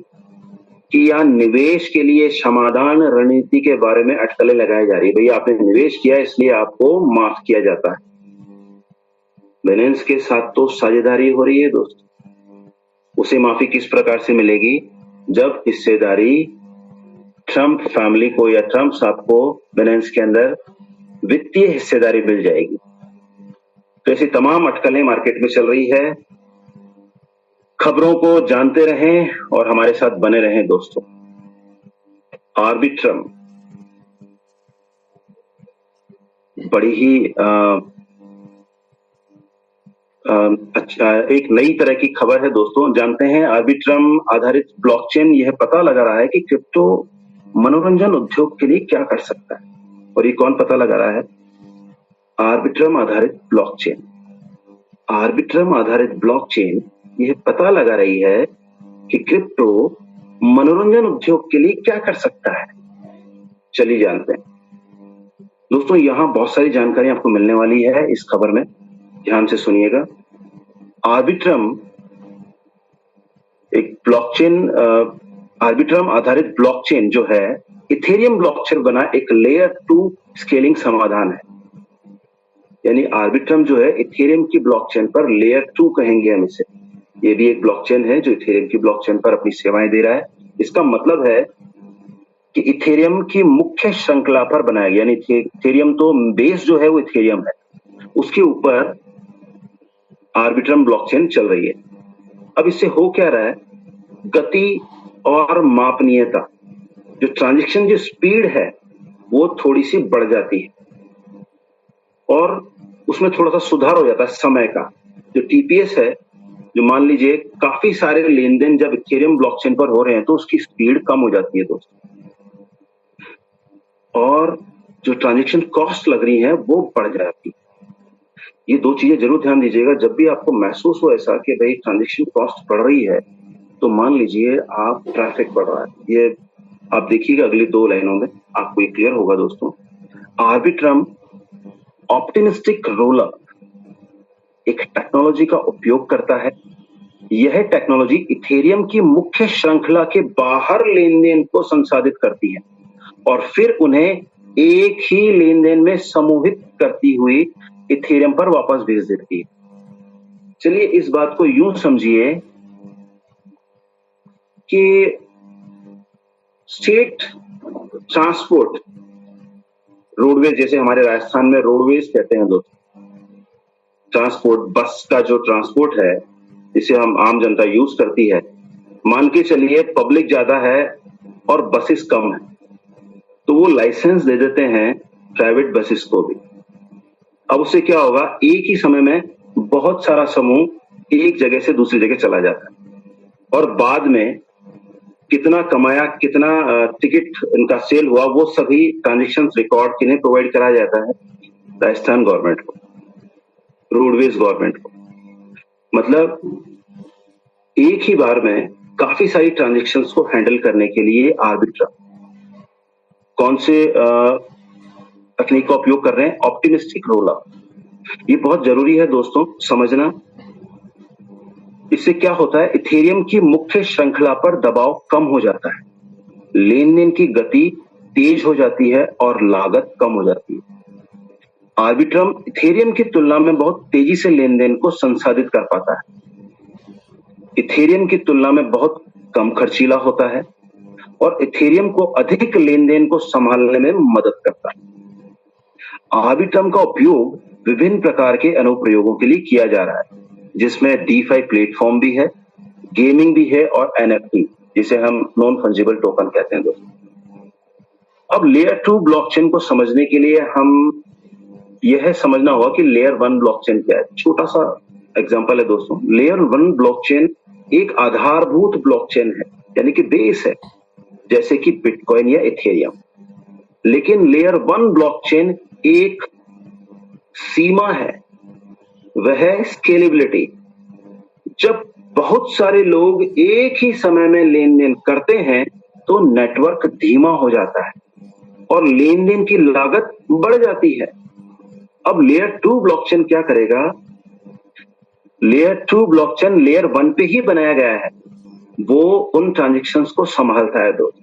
कि यहाँ निवेश के लिए समाधान रणनीति के बारे में अटकलें लगाई जा रही है। भैया आपने निवेश किया इसलिए आपको माफ किया जाता है। बैलेंस के साथ तो साझेदारी हो रही है दोस्तों। उसे माफी किस प्रकार से मिलेगी? जब हिस्सेदारी ट्रंप फैमिली को या ट्रंप साहब को बैलेंस के अंदर वित्तीय हिस्सेदारी मिल जाएगी। तो ऐसी तमाम अटकलें मार्केट में चल रही है। खबरों को जानते रहें और हमारे साथ बने रहें दोस्तों। आर्बिट्रम बड़ी ही अच्छा एक नई तरह की खबर है दोस्तों। जानते हैं आर्बिट्रम आधारित ब्लॉकचेन यह पता लगा रहा है कि क्रिप्टो मनोरंजन उद्योग के लिए क्या कर सकता है। और ये कौन पता लगा रहा है? आर्बिट्रम आधारित ब्लॉकचेन। आर्बिट्रम आधारित ब्लॉकचेन यह पता लगा रही है कि क्रिप्टो मनोरंजन उद्योग के लिए क्या कर सकता है। चलिए जानते हैं दोस्तों। यहाँ बहुत सारी जानकारी आपको मिलने वाली है इस खबर में, ध्यान से सुनिएगा। आर्बिट्रम एक ब्लॉकचेन आर्बिट्रम आधारित ब्लॉकचेन जो है इथेरियम ब्लॉकचेन बना एक लेयर 2 स्केलिंग समाधान है। यानी आर्बिट्रम जो है इथेरियम की ब्लॉकचेन पर लेयर 2 कहेंगे हम इसे। ये भी एक ब्लॉकचेन है जो इथेरियम की ब्लॉकचेन पर अपनी सेवाएं दे रहा है। इसका मतलब है कि इथेरियम की मुख्य श्रृंखला पर बनाया गया, यानी इथेरियम तो बेस जो है वो इथेरियम है, उसके ऊपर आर्बिट्रम ब्लॉकचेन चल रही है। अब इससे हो क्या रहा है? गति और मापनीयता, जो ट्रांजैक्शन की स्पीड है वो थोड़ी सी बढ़ जाती है और उसमें थोड़ा सा सुधार हो जाता है समय का। जो टीपीएस है, जो मान लीजिए काफी सारे लेन देन जब इथेरियम ब्लॉकचेन पर हो रहे हैं तो उसकी स्पीड कम हो जाती है दोस्तों, और जो ट्रांजैक्शन कॉस्ट लग रही है वो बढ़ जाती है। ये दो चीजें जरूर ध्यान दीजिएगा। जब भी आपको महसूस हो ऐसा कि भाई ट्रांजैक्शन कॉस्ट बढ़ रही है, तो मान लीजिए आप ट्रैफिक बढ़ रहा है। ये आप देखिएगा अगली 2 लाइनों में आपको ये क्लियर होगा दोस्तों। आर्बिट्रम ऑप्टिमिस्टिक रोलअप एक टेक्नोलॉजी का उपयोग करता है। यह टेक्नोलॉजी इथेरियम की मुख्य श्रृंखला के बाहर लेन देन को संसाधित करती है और फिर उन्हें एक ही लेन देन में समूहित करती हुई इथेरियम पर वापस भेज देती है। चलिए इस बात को यूं समझिए कि स्टेट ट्रांसपोर्ट रोडवेज, जैसे हमारे राजस्थान में रोडवेज कहते हैं दोस्तों, ट्रांसपोर्ट बस का जो ट्रांसपोर्ट है जिसे हम आम जनता यूज करती है, मान के चलिए पब्लिक ज्यादा है और बसेस कम है, तो वो लाइसेंस दे देते हैं प्राइवेट बसेस को भी। अब उससे क्या होगा? एक ही समय में बहुत सारा समूह एक जगह से दूसरी जगह चला जाता है और बाद में कितना कमाया, कितना टिकट इनका सेल हुआ, वो सभी ट्रांजैक्शन रिकॉर्ड किन्हें प्रोवाइड कराया जाता है? राजस्थान गवर्नमेंट को, रोडवेज गवर्नमेंट को। मतलब एक ही बार में काफी सारी ट्रांजैक्शंस को हैंडल करने के लिए आर्बिट्रम कौन से तकनीक का उपयोग कर रहे हैं? Optimistic rollup. ये बहुत जरूरी है दोस्तों समझना। इससे क्या होता है? इथेरियम की मुख्य श्रृंखला पर दबाव कम हो जाता है, लेन देन की गति तेज हो जाती है और लागत कम हो जाती है। आर्बिट्रम इथेरियम की तुलना में बहुत तेजी से लेन देन को संसाधित कर पाता है, इथेरियम की तुलना में बहुत कम खर्चीला होता है और इथेरियम को अधिक लेन देन को संभालने में मदद करता है। आर्बिट्रम का उपयोग विभिन्न प्रकार के अनुप्रयोगों के लिए किया जा रहा है, जिसमें डीफाई प्लेटफॉर्म भी है, गेमिंग भी है और एनएफटी, जिसे हम नॉन फंजिबल टोकन कहते हैं दोस्तों। अब लेयर 2 ब्लॉकचेन को समझने के लिए हम यह समझना होगा कि लेयर 1 ब्लॉकचेन क्या है। छोटा सा एग्जांपल है दोस्तों। लेयर 1 ब्लॉकचेन एक आधारभूत ब्लॉकचेन है, यानी कि बेस है, जैसे कि बिटकॉइन या इथेरियम। लेकिन लेयर 1 ब्लॉकचेन एक सीमा है, वह है स्केलेबिलिटी। जब बहुत सारे लोग एक ही समय में लेन देन करते हैं तो नेटवर्क धीमा हो जाता है और लेन देन की लागत बढ़ जाती है। अब लेयर 2 ब्लॉकचेन क्या करेगा? लेयर 2 ब्लॉकचेन लेयर 1 पे ही बनाया गया है। वो उन ट्रांजैक्शंस को संभालता है दोस्त,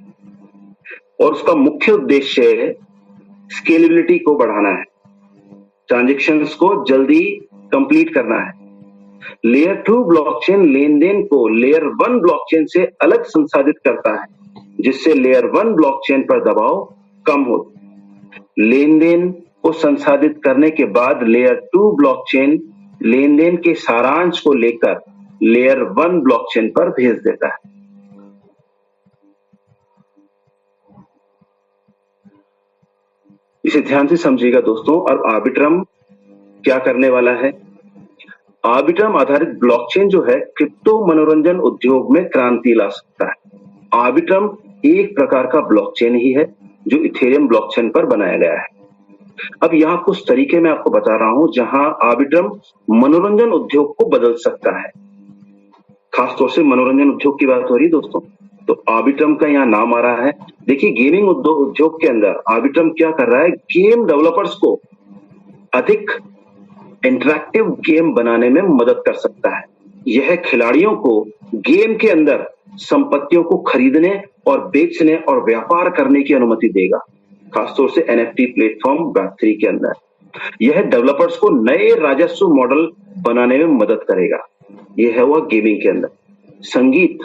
और उसका मुख्य उद्देश्य स्केलेबिलिटी को बढ़ाना है, ट्रांजैक्शंस को जल्दी कंप्लीट करना है। लेयर 2 ब्लॉकचेन लेन देन को लेयर 1 ब्लॉकचेन से अलग संसाधित करता है, जिससे लेयर 1 ब्लॉकचेन पर दबाव कम हो। लेन देन को संसाधित करने के बाद लेयर 2 ब्लॉकचेन लेन देन के सारांश को लेकर लेयर 1 ब्लॉकचेन पर भेज देता है। इसे ध्यान से समझिएगा दोस्तों। और आर्बिट्रम क्या करने वाला है? आर्बिट्रम आधारित ब्लॉकचेन जो है क्रिप्टो मनोरंजन उद्योग में क्रांति ला सकता है। आर्बिट्रम एक प्रकार का ब्लॉकचेन ही है जो इथेरियम ब्लॉकचेन पर बनाया गया है। अब यहाँ कुछ तरीके मैं आपको बता रहा हूं जहां आर्बिट्रम मनोरंजन उद्योग को बदल सकता है। खासतौर से मनोरंजन उद्योग की बात हो रही है दोस्तों, तो आर्बिट्रम का यहाँ नाम आ रहा है। देखिए, गेमिंग उद्योग के अंदर आर्बिट्रम क्या कर रहा है? गेम डेवलपर्स को अधिक इंटरैक्टिव गेम बनाने में मदद कर सकता है। यह खिलाड़ियों को गेम के अंदर संपत्तियों को खरीदने और बेचने और व्यापार करने की अनुमति देगा, खासतौर से NFT प्लेटफॉर्म Web3 के अंदर। यह डेवलपर्स को नए राजस्व मॉडल बनाने में मदद करेगा। यह है वह गेमिंग के अंदर। संगीत,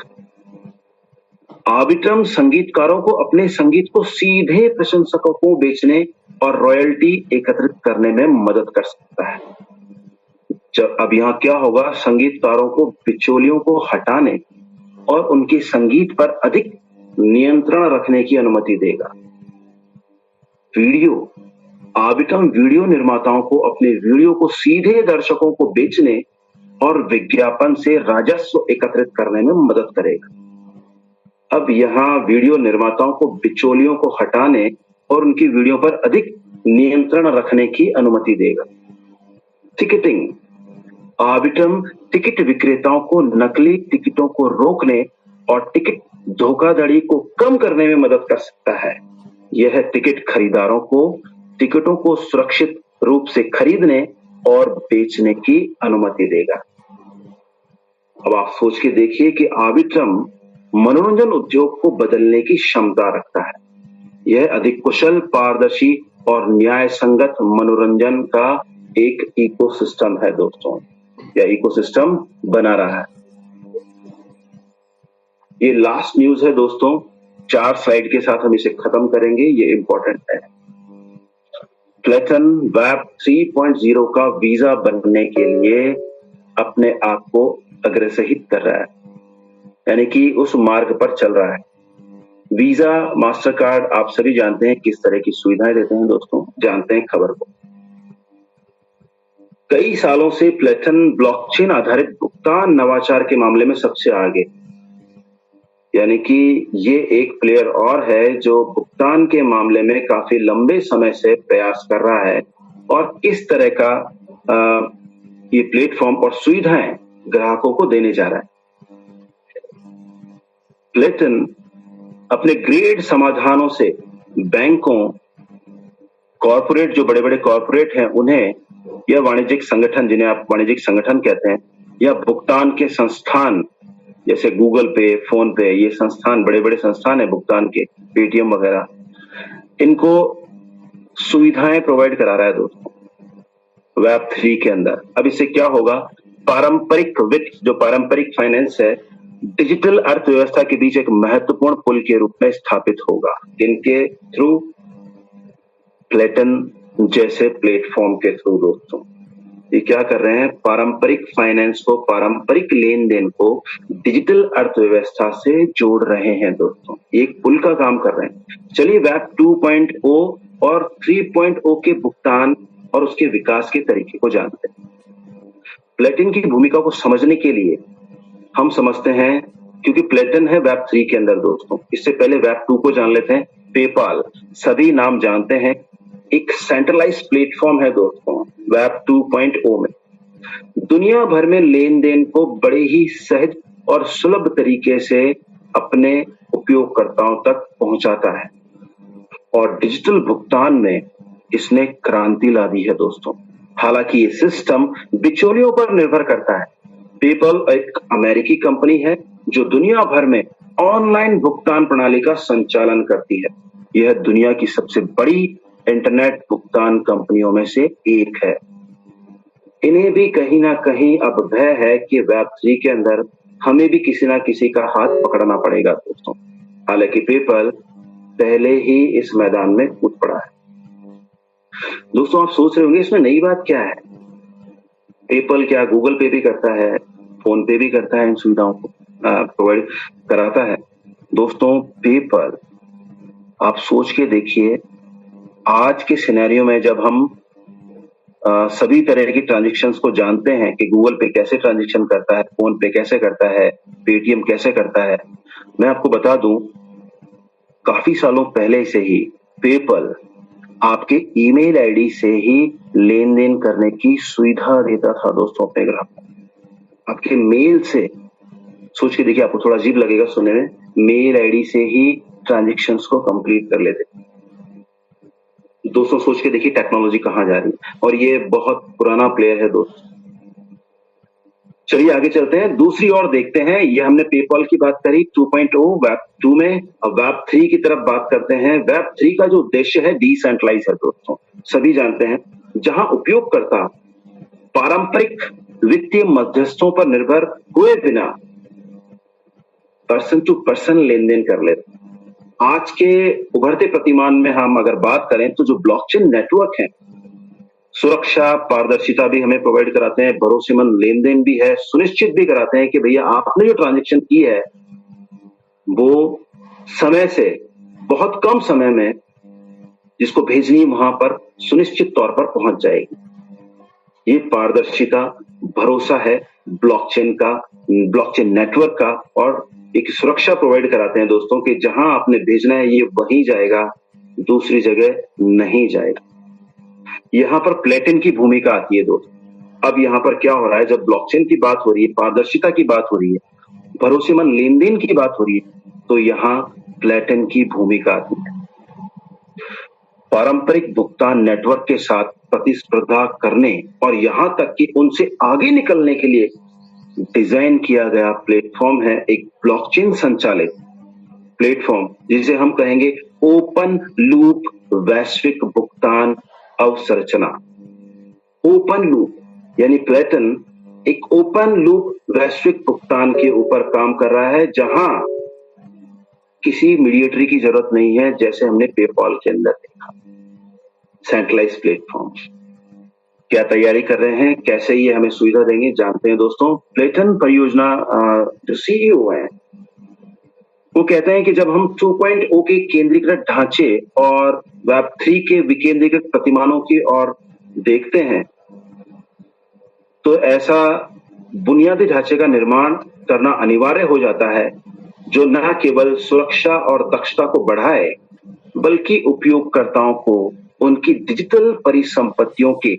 आर्बिट्रम संगीतकारों को अपने संगीत को सीधे प्रशंसकों को बेचने और रॉयल्टी एकत्रित करने में मदद कर सकता है। अब यहाँ क्या होगा? संगीतकारों को बिचौलियों को हटाने और उनके संगीत पर अधिक नियंत्रण रखने की अनुमति देगा। वीडियो, आर्बिट्रम वीडियो निर्माताओं को अपने वीडियो को सीधे दर्शकों को बेचने और विज्ञापन से राजस्व एकत्रित करने में मदद करेगा। अब यहाँ वीडियो निर्माताओं को बिचौलियों को हटाने और उनकी वीडियो पर अधिक नियंत्रण रखने की अनुमति देगा। टिकटिंग, आर्बिट्रम टिकट विक्रेताओं को नकली टिकटों को रोकने और टिकट धोखाधड़ी को कम करने में मदद कर सकता है। यह टिकट खरीदारों को टिकटों को सुरक्षित रूप से खरीदने और बेचने की अनुमति देगा। अब आप सोच के देखिए कि आर्बिट्रम मनोरंजन उद्योग को बदलने की क्षमता रखता है। यह अधिक कुशल, पारदर्शी और न्याय संगत मनोरंजन का एक इकोसिस्टम है दोस्तों, या इकोसिस्टम बना रहा है। ये लास्ट न्यूज है दोस्तों, 4 स्लाइड के साथ हम इसे खत्म करेंगे, ये इंपॉर्टेंट है। प्लेटन वेब 3.0 का वीजा बनने के लिए अपने आप को अग्रसहित कर रहा है, यानी कि उस मार्ग पर चल रहा है। वीजा, मास्टरकार्ड आप सभी जानते हैं किस तरह की सुविधाएं देते हैं दोस्तों, जानते हैं खबर को। कई सालों से प्लेटन ब्लॉकचेन आधारित भुगतान नवाचार के मामले में सबसे आगे, यानी कि ये एक प्लेयर और है जो भुगतान के मामले में काफी लंबे समय से प्रयास कर रहा है और इस तरह का ये प्लेटफॉर्म और सुविधाएं ग्राहकों को देने जा रहा है। प्लेटन अपने ग्रेड समाधानों से बैंकों, कॉर्पोरेट, जो बड़े बड़े कॉर्पोरेट हैं उन्हें, या वाणिज्यिक संगठन जिन्हें आप वाणिज्यिक संगठन कहते हैं, या भुगतान के संस्थान जैसे गूगल पे, फोन पे, ये संस्थान बड़े बड़े संस्थान है भुगतान के, पेटीएम वगैरह, इनको सुविधाएं प्रोवाइड करा रहा है दोस्तों Web3 के अंदर। अब इससे क्या होगा? पारंपरिक वित्त, जो पारंपरिक फाइनेंस है, डिजिटल अर्थव्यवस्था के बीच एक महत्वपूर्ण पुल के रूप में स्थापित होगा, इनके थ्रू, प्लेटन जैसे प्लेटफॉर्म के थ्रू दोस्तों। ये क्या कर रहे हैं? पारंपरिक फाइनेंस को, पारंपरिक लेन देन को डिजिटल अर्थव्यवस्था से जोड़ रहे हैं दोस्तों, एक पुल का काम कर रहे हैं। चलिए वेब 2.0 और 3.0 के भुगतान और उसके विकास के तरीके को जानते हैं। प्लेटन की भूमिका को समझने के लिए हम समझते हैं, क्योंकि प्लेटन है वेब 3 के अंदर दोस्तों, इससे पहले वेब 2 को जान लेते हैं। पेपाल, सभी नाम जानते हैं, एक सेंट्रलाइज्ड प्लेटफॉर्म है दोस्तों वेब 2.0 में। दुनिया भर में लेन देन को बड़े ही सहज और सुलभ तरीके से अपने उपयोगकर्ताओं तक पहुंचाता है और डिजिटल भुगतान में इसने क्रांति ला दी है दोस्तों। हालांकि ये सिस्टम बिचौलियों पर निर्भर करता है। पेपल एक अमेरिकी कंपनी है जो दुनिया भर में ऑनलाइन भुगतान प्रणाली का संचालन करती है। यह दुनिया की सबसे बड़ी इंटरनेट भुगतान कंपनियों में से एक है। इन्हें भी कहीं ना कहीं अब भय है कि वेब3 के अंदर हमें भी किसी ना किसी का हाथ पकड़ना पड़ेगा दोस्तों। हालांकि पेपल पहले ही इस मैदान में कूद पड़ा है। दोस्तों आप सोच रहे होंगे इसमें नई बात क्या है? पेपल क्या गूगल पे भी करता है, फोन पे भी करता है, इन सुविधाओं को प्रोवाइड कराता है। दोस्तों पेपल आप सोच के देखिए, आज के सिनेरियो में जब हम सभी तरह की ट्रांजैक्शंस को जानते हैं कि गूगल पे कैसे ट्रांजैक्शन करता है, फोन पे कैसे करता है, पेटीएम कैसे करता है, मैं आपको बता दूं काफी सालों पहले से ही पेपल आपके ईमेल आईडी से ही लेन देन करने की सुविधा देता था दोस्तों अपने ग्राहकों को। आपके मेल से, सोच के देखिए, आपको थोड़ा अजीब लगेगा सुनने में, मेल आईडी से ही ट्रांजैक्शंस को कंप्लीट कर लेते। दोस्तों सोच के देखिए टेक्नोलॉजी कहां जा रही है, और ये बहुत पुराना प्लेयर है दोस्तों। चलिए आगे चलते हैं, दूसरी ओर देखते हैं। ये हमने पेपल की बात करी 2.0 वेब 2 में, अब वेब 3 की तरफ बात करते हैं। वेब 3 का जो उद्देश्य है डिसेंट्रलाइज है दोस्तों, सभी जानते हैं, जहां उपयोगकर्ता पारंपरिक वित्तीय मध्यस्थों पर निर्भर हुए बिना पर्सन टू पर्सन लेन देन कर लेते। आज के उभरते प्रतिमान में हम अगर बात करें तो जो ब्लॉकचेन नेटवर्क है, सुरक्षा पारदर्शिता भी हमें प्रोवाइड कराते हैं, भरोसेमंद लेन देन भी है, सुनिश्चित भी कराते हैं कि भैया आपने जो ट्रांजैक्शन की है वो समय से बहुत कम समय में जिसको भेजनी वहां पर सुनिश्चित तौर पर पहुंच जाएगी। ये पारदर्शिता, भरोसा है ब्लॉकचेन का, ब्लॉकचेन नेटवर्क का, और एक सुरक्षा प्रोवाइड कराते हैं दोस्तों कि जहां आपने भेजना है ये वहीं जाएगा, दूसरी जगह नहीं जाएगा। यहां पर प्लेटिन की भूमिका आती है दोस्तों। अब यहां पर क्या हो रहा है, जब ब्लॉकचेन की बात हो रही है, पारदर्शिता की बात हो रही है, भरोसेमंद लेन देन की बात हो रही है, तो यहां प्लेटिन की भूमिका आती है। पारंपरिक भुगतान नेटवर्क के साथ प्रतिस्पर्धा करने और यहां तक कि उनसे आगे निकलने के लिए डिजाइन किया गया प्लेटफॉर्म है एक ब्लॉकचेन संचालित प्लेटफॉर्म, जिसे हम कहेंगे ओपन लूप वैश्विक भुगतान अवसंरचना। ओपन लूप यानी प्लेटन एक ओपन लूप वैश्विक भुगतान के ऊपर काम कर रहा है, जहां किसी मीडिएटरी की जरूरत नहीं है, जैसे हमने पेपॉल के अंदर देखा। सेंट्रलाइज प्लेटफॉर्म क्या तैयारी कर रहे हैं, कैसे ये हमें सुविधा देंगे, जानते हैं दोस्तों। प्लेटन परियोजना जो सीईओ है वो कहते हैं कि जब हम 2.0 के केंद्रीकृत ढांचे और वेब 3 के विकेंद्रीकृत प्रतिमानों की ओर देखते हैं, तो ऐसा बुनियादी ढांचे का निर्माण करना अनिवार्य हो जाता है जो न केवल सुरक्षा और दक्षता को बढ़ाए, बल्कि उपयोगकर्ताओं को उनकी डिजिटल परिसंपत्तियों के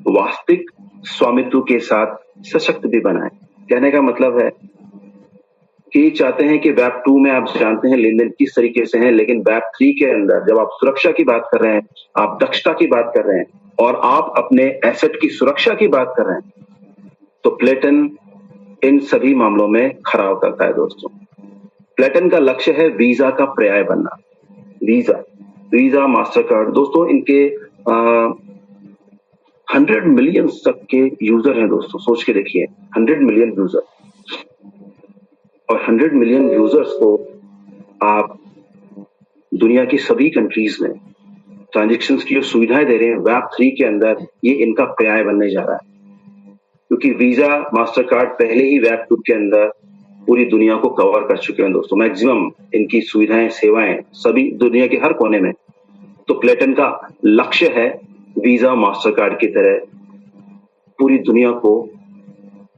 वास्तविक स्वामित्व के साथ सशक्त भी बनाए। कहने का मतलब है कि चाहते हैं कि वेब 2 में आप जानते हैं लेन देन किस तरीके से है, लेकिन वेब 3 के अंदर जब आप सुरक्षा की बात कर रहे हैं, आप दक्षता की बात कर रहे हैं, और आप अपने एसेट की सुरक्षा की बात कर रहे हैं, तो प्लेटन इन सभी मामलों में खरा उतरता है दोस्तों। प्लेटन का लक्ष्य है वीजा का पर्याय बनना। वीजा मास्टरकार्ड दोस्तों, इनके 100 मिलियन तक के यूजर हैं दोस्तों, सोच के देखिए 100 मिलियन यूजर, और 100 मिलियन यूजर्स को आप दुनिया की सभी कंट्रीज में ट्रांजैक्शंस की जो सुविधाएं दे रहे हैं, वेब 3 के अंदर ये इनका पर्याय बनने जा रहा है, क्योंकि वीजा मास्टरकार्ड पहले ही वेब 2 के अंदर पूरी दुनिया को कवर कर चुके हैं दोस्तों। मैक्सिमम इनकी सुविधाएं, सेवाएं सभी दुनिया के हर कोने में। तो प्लेटन का लक्ष्य है वीजा मास्टरकार्ड की तरह पूरी दुनिया को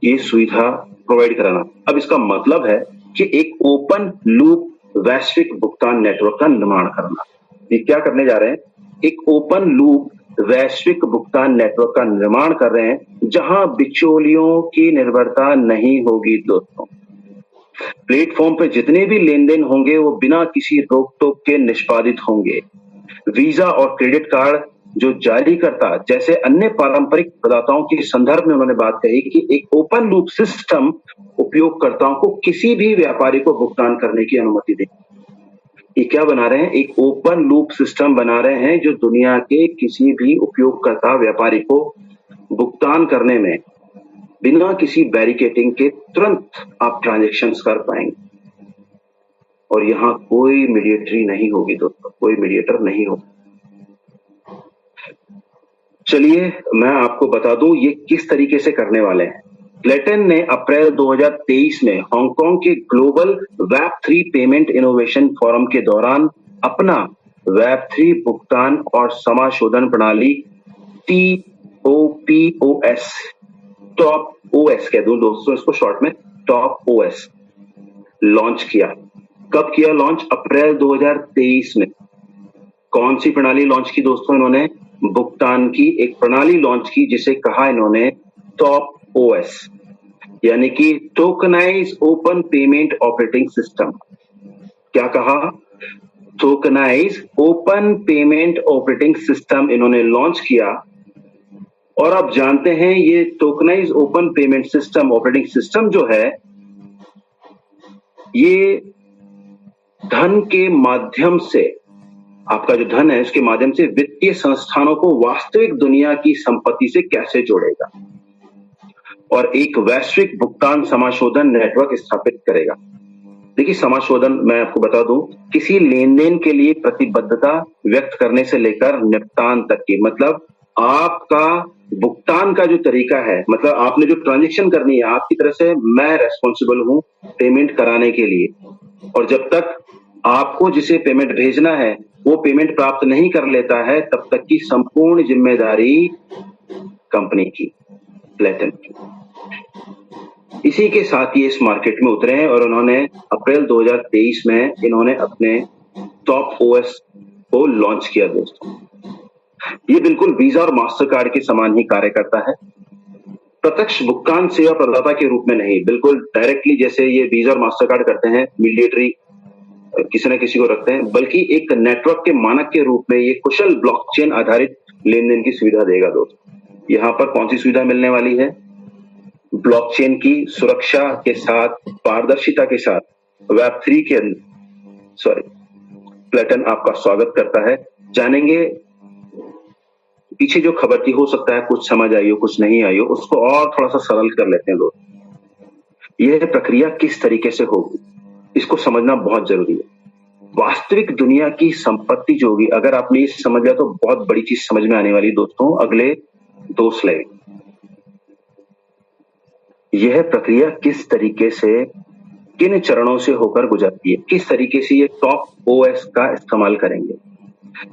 ये सुविधा प्रोवाइड कराना। अब इसका मतलब है कि एक ओपन लूप वैश्विक भुगतान नेटवर्क का निर्माण करना। ये क्या करने जा रहे हैं, एक ओपन लूप वैश्विक भुगतान नेटवर्क का निर्माण कर रहे हैं, जहां बिचौलियों की निर्भरता नहीं होगी दोस्तों। प्लेटफॉर्म पे जितने भी लेन देन होंगे वो बिना किसी रोक टोक के निष्पादित होंगे। वीजा और क्रेडिट कार्ड जो जारी करता जैसे अन्य पारंपरिक प्रदाताओं के संदर्भ में उन्होंने बात कही कि एक ओपन लूप सिस्टम उपयोगकर्ताओं को किसी भी व्यापारी को भुगतान करने की अनुमति दे। ये क्या बना रहे हैं? एक ओपन लूप सिस्टम बना रहे हैं जो दुनिया के किसी भी उपयोगकर्ता व्यापारी को भुगतान करने में बिना किसी बैरिकेटिंग के तुरंत आप ट्रांजैक्शंस कर पाएंगे। और यहां कोई मीडिएटरी नहीं होगी दोस्तों, कोई मीडिएटर नहीं होगा। चलिए मैं आपको बता दूं ये किस तरीके से करने वाले हैं। प्लेटन ने अप्रैल 2023 में हांगकांग के global web 3 payment innovation forum के दौरान अपना वेब 3 भुगतान और समाशोधन प्रणाली TOPOS, टॉप ओएस कह दूं दोस्तों इसको शॉर्ट में, टॉप ओएस लॉन्च किया। कब किया लॉन्च? अप्रैल 2023 में। कौन सी प्रणाली लॉन्च की दोस्तों? इन्होंने भुगतान की एक प्रणाली लॉन्च की जिसे कहा इन्होंने टॉप ओएस, यानी कि tokenise open payment operating system. क्या कहा? Tokenise open payment operating system इन्होंने लॉन्च किया। और आप जानते हैं ये tokenise open payment system operating system जो है ये धन के माध्यम से, आपका जो धन है उसके माध्यम से वित्तीय संस्थानों को वास्तविक दुनिया की संपत्ति से कैसे जोड़ेगा और एक वैश्विक भुगतान समाशोधन नेटवर्क स्थापित करेगा। देखिए समाशोधन मैं आपको बता दूं, किसी लेन देन के लिए प्रतिबद्धता व्यक्त करने से लेकर निपटान तक की, मतलब आपका भुगतान का जो तरीका है, मतलब आपने जो ट्रांजैक्शन करनी है आपकी तरफ से मैं रेस्पॉन्सिबल हूं पेमेंट कराने के लिए, और जब तक आपको जिसे पेमेंट भेजना है वो पेमेंट प्राप्त नहीं कर लेता है तब तक की संपूर्ण जिम्मेदारी कंपनी की, प्लेटन की। इसी के साथ ये इस मार्केट में उतरे हैं और उन्होंने अप्रैल 2023 में इन्होंने अपने टॉप ओएस को लॉन्च किया दोस्तों। ये बिल्कुल वीजा और मास्टर कार्ड के समान ही कार्य करता है। प्रत्यक्ष भुगतान सेवा प्रदाता के रूप में नहीं, बिल्कुल डायरेक्टली जैसे ये वीजा और मास्टर कार्ड करते हैं, मीडिएटरी किसी न किसी को रखते हैं, बल्कि एक नेटवर्क के मानक के रूप में ये कुशल ब्लॉकचेन आधारित लेन देन की सुविधा देगा दोस्तों। यहाँ पर कौन सी सुविधा मिलने वाली है? ब्लॉकचेन की सुरक्षा के साथ, पारदर्शिता के साथ वेब 3 के प्लेटन आपका स्वागत करता है। जानेंगे पीछे जो खबर थी, हो सकता है कुछ समझ आई हो कुछ नहीं आई हो, उसको और थोड़ा सा सरल कर लेते हैं दोस्तों। यह प्रक्रिया किस तरीके से होगी इसको समझना बहुत जरूरी है। वास्तविक दुनिया की संपत्ति जो होगी, अगर आपने ये समझ लिया तो बहुत बड़ी चीज समझ में आने वाली दोस्तों। अगले 2 स्लाइड, यह प्रक्रिया किस तरीके से, किन चरणों से होकर गुजरती है, किस तरीके से ये टॉप ओएस का इस्तेमाल करेंगे।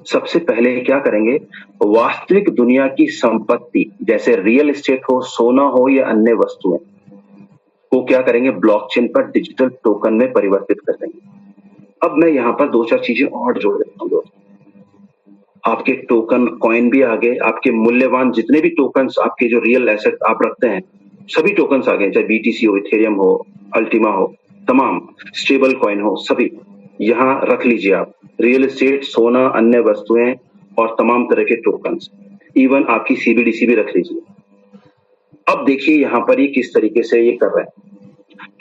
सबसे पहले क्या करेंगे? वास्तविक दुनिया की संपत्ति जैसे रियल एस्टेट हो, सोना हो या अन्य वस्तुएं को क्या करेंगे? ब्लॉकचेन पर डिजिटल टोकन में परिवर्तित कर देंगे। अब मैं यहाँ पर 2-4 चीजें और जोड़ देता हूँ दोस्तों। आपके टोकन कॉइन भी आ गए, आपके मूल्यवान जितने भी टोकन्स, आपके जो रियल एसेट आप रखते हैं सभी टोकन्स आ गए, चाहे बीटीसी हो, इथेरियम हो, अल्टीमा हो, तमाम स्टेबल कॉइन हो, सभी यहाँ रख लीजिए आप। रियल एस्टेट, सोना, अन्य वस्तुएं और तमाम तरह के टोकन्स, इवन आपकी सीबीडीसी भी रख लीजिए। अब देखिए यहाँ पर ये किस तरीके से ये कर रहे हैं।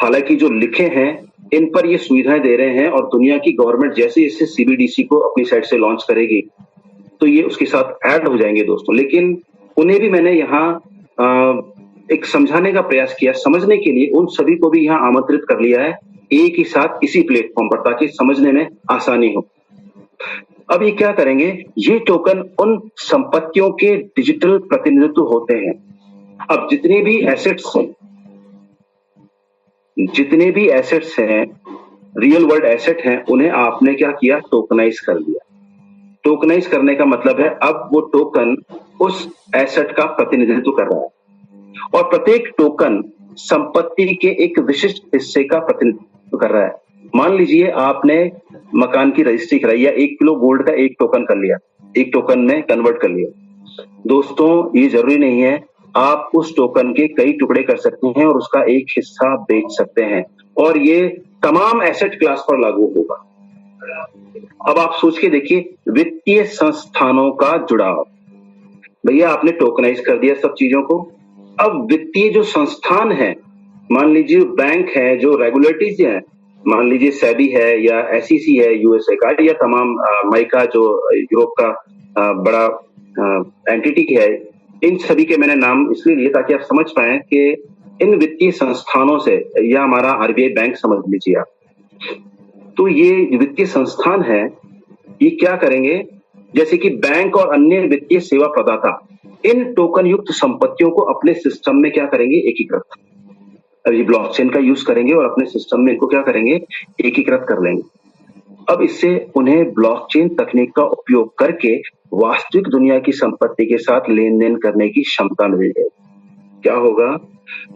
हालांकि जो लिखे हैं इन पर ये सुविधाएं दे रहे हैं और दुनिया की गवर्नमेंट जैसे जैसे सीबीडीसी को अपनी साइड से लॉन्च करेगी तो ये उसके साथ ऐड हो जाएंगे दोस्तों। लेकिन उन्हें भी मैंने यहाँ एक समझाने का प्रयास किया, समझने के लिए उन सभी को भी यहाँ आमंत्रित कर लिया है एक ही साथ इसी प्लेटफॉर्म पर, ताकि समझने में आसानी हो। अब ये क्या करेंगे? ये टोकन उन संपत्तियों के डिजिटल प्रतिनिधित्व होते हैं। अब जितने भी एसेट्स हैं, रियल वर्ल्ड एसेट हैं, उन्हें आपने क्या किया? टोकनाइज कर दिया। टोकनाइज करने का मतलब है अब वो टोकन उस एसेट का प्रतिनिधित्व कर रहा है और प्रत्येक टोकन संपत्ति के एक विशिष्ट हिस्से का प्रतिनिधित्व कर रहा है। मान लीजिए आपने मकान की रजिस्ट्री कराई या 1 किलो गोल्ड का एक टोकन कर लिया, एक टोकन में कन्वर्ट कर लिया। दोस्तों ये जरूरी नहीं है, आप उस टोकन के कई टुकड़े कर सकते हैं और उसका एक हिस्सा बेच सकते हैं और ये तमाम एसेट क्लास पर लागू होगा। अब आप सोच के देखिए, वित्तीय संस्थानों का जुड़ाव। भैया आपने टोकनाइज कर दिया सब चीजों को। अब वित्तीय जो संस्थान है, मान लीजिए बैंक है, जो रेगुलेटरीज है, मान लीजिए सेबी है या एसईसी है यूएसए का, या तमाम माइका जो यूरोप का बड़ा एंटिटी है, इन सभी के मैंने नाम इसलिए लिए ताकि आप समझ पाए कि इन वित्तीय संस्थानों से, या हमारा आरबीआई बैंक समझ लीजिए आप, तो ये वित्तीय संस्थान है, ये क्या करेंगे, जैसे कि बैंक और अन्य वित्तीय सेवा प्रदाता इन टोकन युक्त संपत्तियों को अपने सिस्टम में क्या करेंगे, एकीकृत। अब ये ब्लॉकचेन का यूज करेंगे और अपने सिस्टम में इनको क्या करेंगे, एकीकृत कर लेंगे। अब इससे उन्हें ब्लॉकचेन तकनीक का उपयोग करके वास्तविक दुनिया की संपत्ति के साथ लेन देन करने की क्षमता मिल जाएगी। क्या होगा,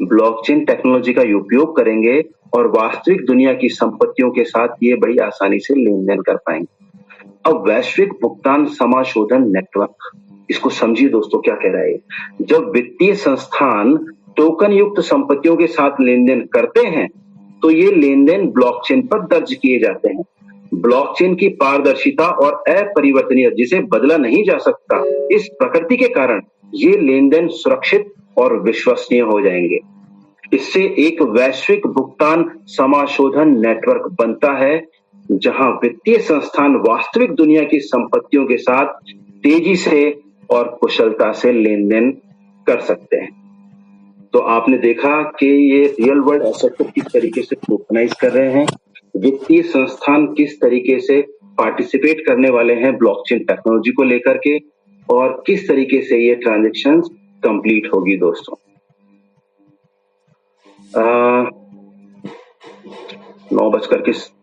ब्लॉकचेन टेक्नोलॉजी का उपयोग करेंगे और वास्तविक दुनिया की संपत्तियों के साथ ये बड़ी आसानी से लेन देन कर पाएंगे। अब वैश्विक भुगतान समाशोधन नेटवर्क, इसको समझिए दोस्तों क्या कह रहा है। जब वित्तीय संस्थान टोकन युक्त संपत्तियों के साथ लेन देन करते हैं तो ये लेन देन ब्लॉकचेन पर दर्ज किए जाते हैं। ब्लॉकचेन की पारदर्शिता और अपरिवर्तनीय, जिसे बदला नहीं जा सकता, इस प्रकृति के कारण ये लेन देन सुरक्षित और विश्वसनीय हो जाएंगे। इससे एक वैश्विक भुगतान समाशोधन नेटवर्क बनता है जहां वित्तीय संस्थान वास्तविक दुनिया की संपत्तियों के साथ तेजी से और कुशलता से लेन देन कर सकते हैं। तो आपने देखा कि ये रियल वर्ल्ड एसेट को किस तरीके से टोकनाइज कर रहे हैं, वित्तीय संस्थान किस तरीके से पार्टिसिपेट करने वाले हैं ब्लॉकचेन टेक्नोलॉजी को लेकर के, और किस तरीके से ये ट्रांजैक्शंस कंप्लीट होगी दोस्तों। 9:00